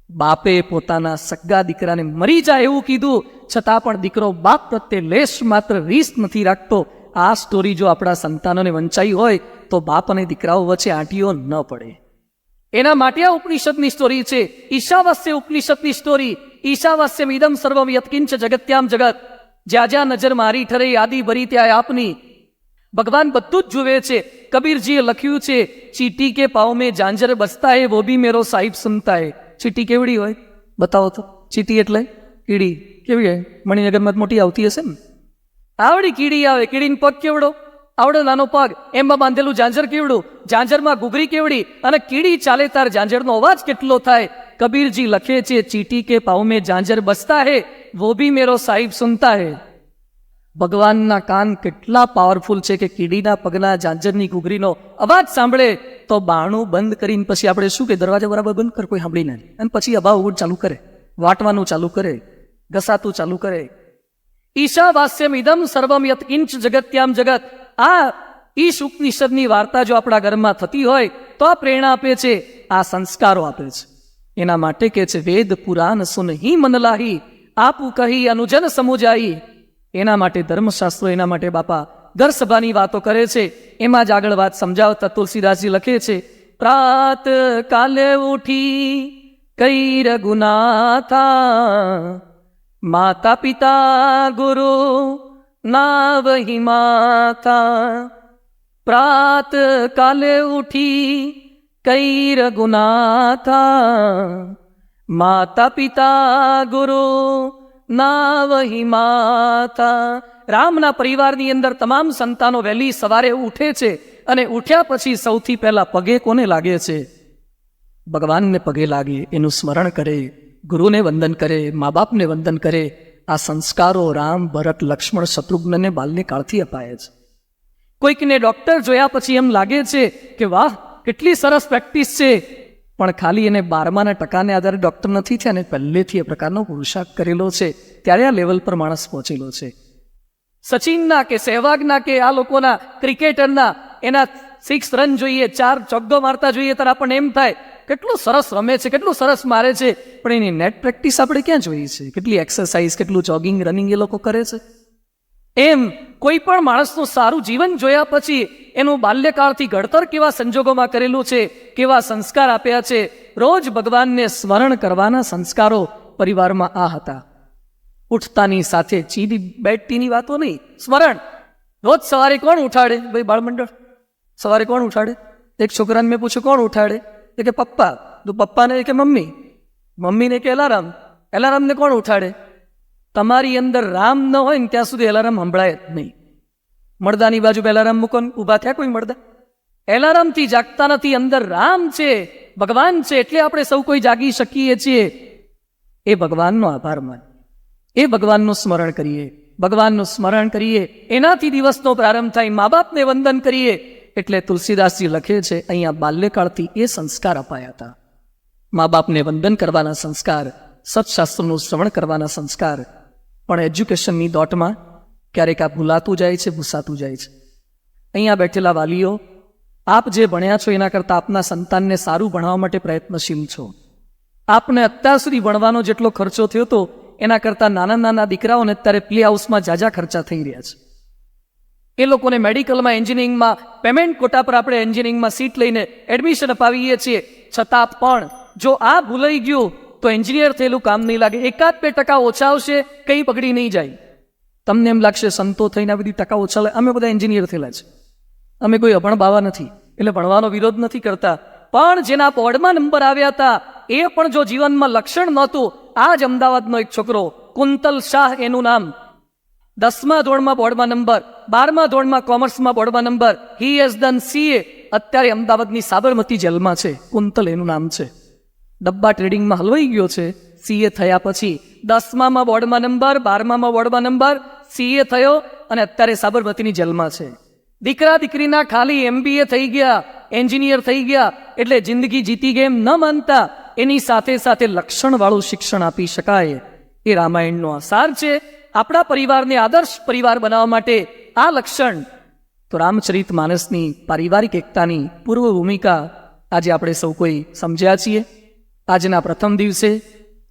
બાપે પોતાના સગા દીકરાને મરી જાય એવું કીધું, છતાં પણ દીકરો બાપ પ્રત્યે લેશ માત્ર રીસ નથી રાખતો. આ સ્ટોરી જો આપણા સંતાનોને વંચાઈ હોય તો બાપ અને દીકરાઓ વચ્ચે આંટીઓ ન પડે. એના માટે આ ઉપનિષદની સ્ટોરી છે, ઈશાવાસ્ય ઉપનિષદની સ્ટોરી. ઈશાવાસ્યમ ઇદમ સર્વમ યત્કિંચ જગત્યામ જગત, જ્યાં જ્યાં નજર મારી ઠરે યાદી ભરી ત્યાં આપની. ભગવાન બધું જ જુએ છે. કબીરજીએ લખ્યું છે, ચીટી કે પાવ મેં ઝાંઝર બસતા હે વો ભી મેરો સાહિબ સુનતા હે. ચીટી કેવડી હોય બતાવો તો? ચીટી એટલે કીડી. કેવી હોય? મણિનગરમાં મોટી આવતી હશે ને? આવડી કીડી આવે. કીડીનો પગ કેવડો? આવડો નાનો પગ. એમાં બાંધેલું ઝાંઝર કેવડું? ઝાંઝરમાં ઘૂઘરી કેવડી? અને કીડી ચાલે તાર ઝાંઝરનો અવાજ કેટલો થાય? કબીરજી લખે છે, ચીટી કે પાવ મેં ઝાંઝર બસતા હે વો ભી મેરો સાહિબ સુનતા હે. ભગવાનના કાન કેટલા પાવરફુલ છે કે કીડીના પગના ઝાંઝરની ઘૂઘરીનો અવાજ સાંભળે તો બારણું બંધ કરીને પછી આપણે શું કે દરવાજા બરાબર બંધ કર, કોઈ સાંભળી નહીં, અને પછી અભાવ ઉડ ચાલુ કરે, વાટવાનું ચાલુ કરે, ઘસાતું ચાલુ કરે. ઈશાવાસ્યમ ઇદમ સર્વમ યત્કિંચ જગત્યામ જગત. આ ઈશ ઉપનિષદની વાર્તા જો આપણા ઘરમાં થતી હોય તો આ પ્રેરણા આપે છે, આ સંસ્કારો આપે છે. એના માટે કે છે, વેદ પુરાણ સુનહી મન લાહી, આપું કહી અનુજન સમુજાઈ. એના માટે ધર્મશાસ્ત્રો, એના માટે બાપા ઘર સભાની વાતો કરે છે. એમાં જ આગળ વાત સમજાવતા તુલસીદાસજી લખે છે, પ્રાત કાલે ઉઠી કઈ રઘુનાથા, માતા પિતા ગુરુ ના વહી માતા. પ્રાત કાલે ઉઠી કઈ રઘુનાથા, માતા પિતા ગુરુ ના વહી માતા. રામના પરિવારની અંદર તમામ સંતાનો વહેલી સવારે ઉઠે છે અને ઉઠ્યા પછી સૌથી પહેલા પગે કોને લાગે છે? ભગવાનને પગે લાગે, એનું સ્મરણ કરે, ગુરુને વંદન કરે, મા બાપને વંદન કરે. આ સંસ્કારો રામ, ભરત, લક્ષ્મણ, શત્રુઘ્નને બાલ્ય કાળથી અપાય છે. કોઈકને ડોક્ટર જોયા પછી એમ લાગે છે કે વાહ કેટલી સરસ પ્રેક્ટિસ છે, પણ ખાલી એને 12માના ટકાને આધારે ડોક્ટર નથી થયા, અને પહેલેથી એ પ્રકારનો પુરુષાર્થ કરેલો છે, ત્યારે આ લેવલ પર માણસ પહોંચેલો છે. સચિનના કે સહેવાગના કે આ લોકોના ક્રિકેટરના એના 6 રન જોઈએ, 4 ચોગ્ગો મારતા જોઈએ ત્યારે આપણને એમ થાય કેટલું સરસ રમે છે, કેટલું સરસ મારે છે, પણ એની નેટ પ્રેક્ટિસ આપણે ક્યાં જોઈએ છે? કેટલી એક્સરસાઇઝ, કેટલું જોગિંગ, રનિંગ એ લોકો કરે છે? એમ કોઈ પણ માણસનું સારું જીવન જોયા પછી એનું બાલ્યકાળથી ઘડતર કેવા સંજોગોમાં કરેલું છે, કેવા સંસ્કાર આપ્યા છે, રોજ ભગવાનને સ્મરણ કરવાના સંસ્કારો પરિવારમાં આ હતા. ઉઠતાની સાથે ચીડી બેઠતીની વાતો નહીં, સ્મરણ. રોજ સવારે કોણ ઉઠાડે? ભાઈ બાળમંડળ સવારે કોણ ઉઠાડે? એક છોકરાને મેં પૂછ્યું કોણ ઉઠાડે? તો કે પપ્પા. તો પપ્પાને કે મમ્મી, મમ્મીને કે એલારામ. એલારામને કોણ ઉઠાડે? તમારી અંદર રામ ન હોય ને ત્યાં સુધી એલારામ સંભળાય જ નહીં. મળદાની બાજુ એલારામ મૂકો, ઊભા થયા કોઈ મળદા? એલારામથી જાગતા નથી, અંદર રામ છે, ભગવાન છે, એટલે આપણે સૌ કોઈ જાગી શકીએ છીએ. એ ભગવાનનો આભાર માન, એ ભગવાનનું સ્મરણ કરીએ, ભગવાનનું સ્મરણ કરીએ, એનાથી દિવસનો પ્રારંભ થાય. મા બાપને વંદન કરીએ. એટલે તુલસીદાસજી લખે છે અહીંયા બાલ્યકાળથી એ સંસ્કાર અપાયા હતા. મા બાપને વંદન કરવાના સંસ્કાર, સત્શાસ્ત્રનું શ્રવણ કરવાના સંસ્કાર. પણ એજ્યુકેશનની દોટમાં ક્યારેક આ ભૂલાતું જાય છે, ભૂસાતું જાય છે. અહીંયા બેઠેલા વાલીઓ, આપ જે ભણ્યા છો એના કરતાં આપના સંતાનને સારું ભણવા માટે પ્રયત્નશીલ છો. આપને અત્યાર સુધી ભણવાનો જેટલો ખર્ચો થયો હતો એના કરતાં નાના નાના દીકરાઓને અત્યારે પ્લે હાઉસમાં જાજા ખર્ચા થઈ રહ્યા છે. એ લોકોને મેડિકલમાં, એન્જિનિયરિંગમાં પેમેન્ટ કોટા પર આપણે એન્જિનિયરિંગમાં સીટ લઈને એડમિશન અપાવીએ છીએ. છતાં પણ જો આ ભૂલાઈ ગયું તો એન્જિનિયર થયેલું કામ નહીં લાગે. 1-2% ઓછા આવશે, કંઈ પકડી નહીં જાય. તમને એમ લાગશે સંતો થઈને આ બધી ટકા ઓછા લાગે. અમે બધા એન્જિનિયર થયેલા છે, અમે કોઈ અભણ બાવા નથી, એટલે ભણવાનો વિરોધ નથી કરતા. પણ જેના બોર્ડમાં નંબર આવ્યા હતા એ પણ જો જીવનમાં લક્ષણ નહોતું. આ જ અમદાવાદનો એક છોકરો, કુંતલ શાહ એનું નામ, 10મા ધોરણમાં બોર્ડમાં નંબર, 12મા ધોરણમાં કોમર્સમાં બોર્ડમાં number. He has done CA. અત્યારે અમદાવાદની સાબરમતી જેલમાં છે. કુંતલ એનું નામ છે. ડબ્બા ટ્રેડિંગમાં હલવાઈ ગયો છે. CA થયા પછી 10મામાં બોર્ડમાં નંબર, 12મામાં બોર્ડમાં નંબર, CA થયો અને અત્યારે સાબરમતીની જેલમાં છે. દીકરા દીકરીના ખાલી MBA થઈ ગયા, એન્જિનિયર થઈ ગયા એટલે જિંદગી જીતી ગઈ એમ ન માનતા એની સાથે સાથે લક્ષણવાળું શિક્ષણ આપી શકાય. એ રામાયણનો આસાર છે. આપણા પરિવારને આદર્શ પરિવાર બનાવવા માટે આ લક્ષણ. તો રામચરિત માનસની પારિવારિક એકતાની પૂર્વ ભૂમિકા આજે આપણે સૌ કોઈ સમજ્યા છીએ. આજના પ્રથમ દિવસે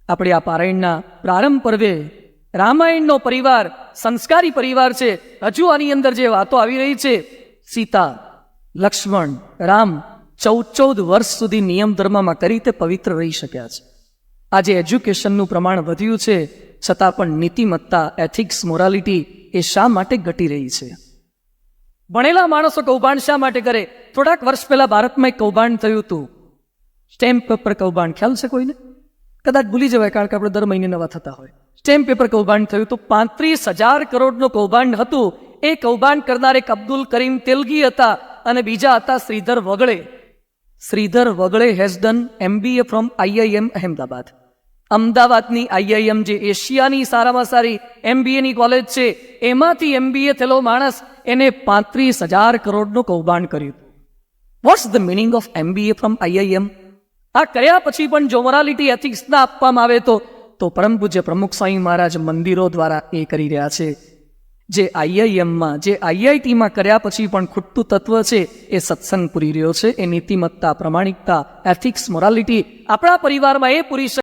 આપણે આ પારાયણના પ્રારંભ પર્વે રામાયણનો પરિવાર સંસ્કારી પરિવાર છે. હજુ આની અંદર જે વાતો આવી રહી છે, સીતા, લક્ષ્મણ, રામ 14 વર્ષ સુધી નિયમ ધર્મમાં કરી તે પવિત્ર રહી શક્યા છે. આજે એજ્યુકેશનનું પ્રમાણ વધ્યું છે, છતાં પણ નીતિમત્તા, એથિક્સ, મોરાલિટી એ શા માટે ઘટી રહી છે? ભણેલા માણસો કૌભાંડ શા માટે કરે? થોડાક વર્ષ પહેલા ભારતમાં એક કૌભાંડ થયું હતું, સ્ટેમ્પ પેપર કૌભાંડ. ખ્યાલ છે કોઈને? કદાચ ભૂલી જવાય, કારણ કે આપણે દર મહિને નવા થતા હોય. સ્ટેમ્પ પેપર કૌભાંડ થયું હતું. 35,000 કરોડનું કૌભાંડ હતું. એ કૌભાંડ કરનાર એક અબ્દુલ કરીમ તેલગી હતા અને બીજા હતા Shridhar Wagle. Shridhar Wagle has done MBA from IIM Ahmedabad. અમદાવાદની IIM જે એશિયાની સારામાં સારી MBAની કોલેજ છે, એમાંથી MBA થયેલો માણસ એને 35,000 કરોડનું કૌભાંડ કર્યું. What's the meaning of MBA from IIM? આ કર્યા પછી પણ જો મોરાલિટી એથિક્સ ના આપવામાં આવે તો પરમ પૂજ્ય પ્રમુખ સ્વામી મહારાજ મંદિરો દ્વારા એ કરી રહ્યા છે. જે IIMમાં, જે IITમાં કર્યા પછી પણ ખૂટતું તત્વ છે એ સત્સંગ પૂરી રહ્યો છે. એ નીતિમત્તા, પ્રમાણિકતા, એથિક્સ, મોરાલિટી આપણા પરિવારમાં એ પૂરી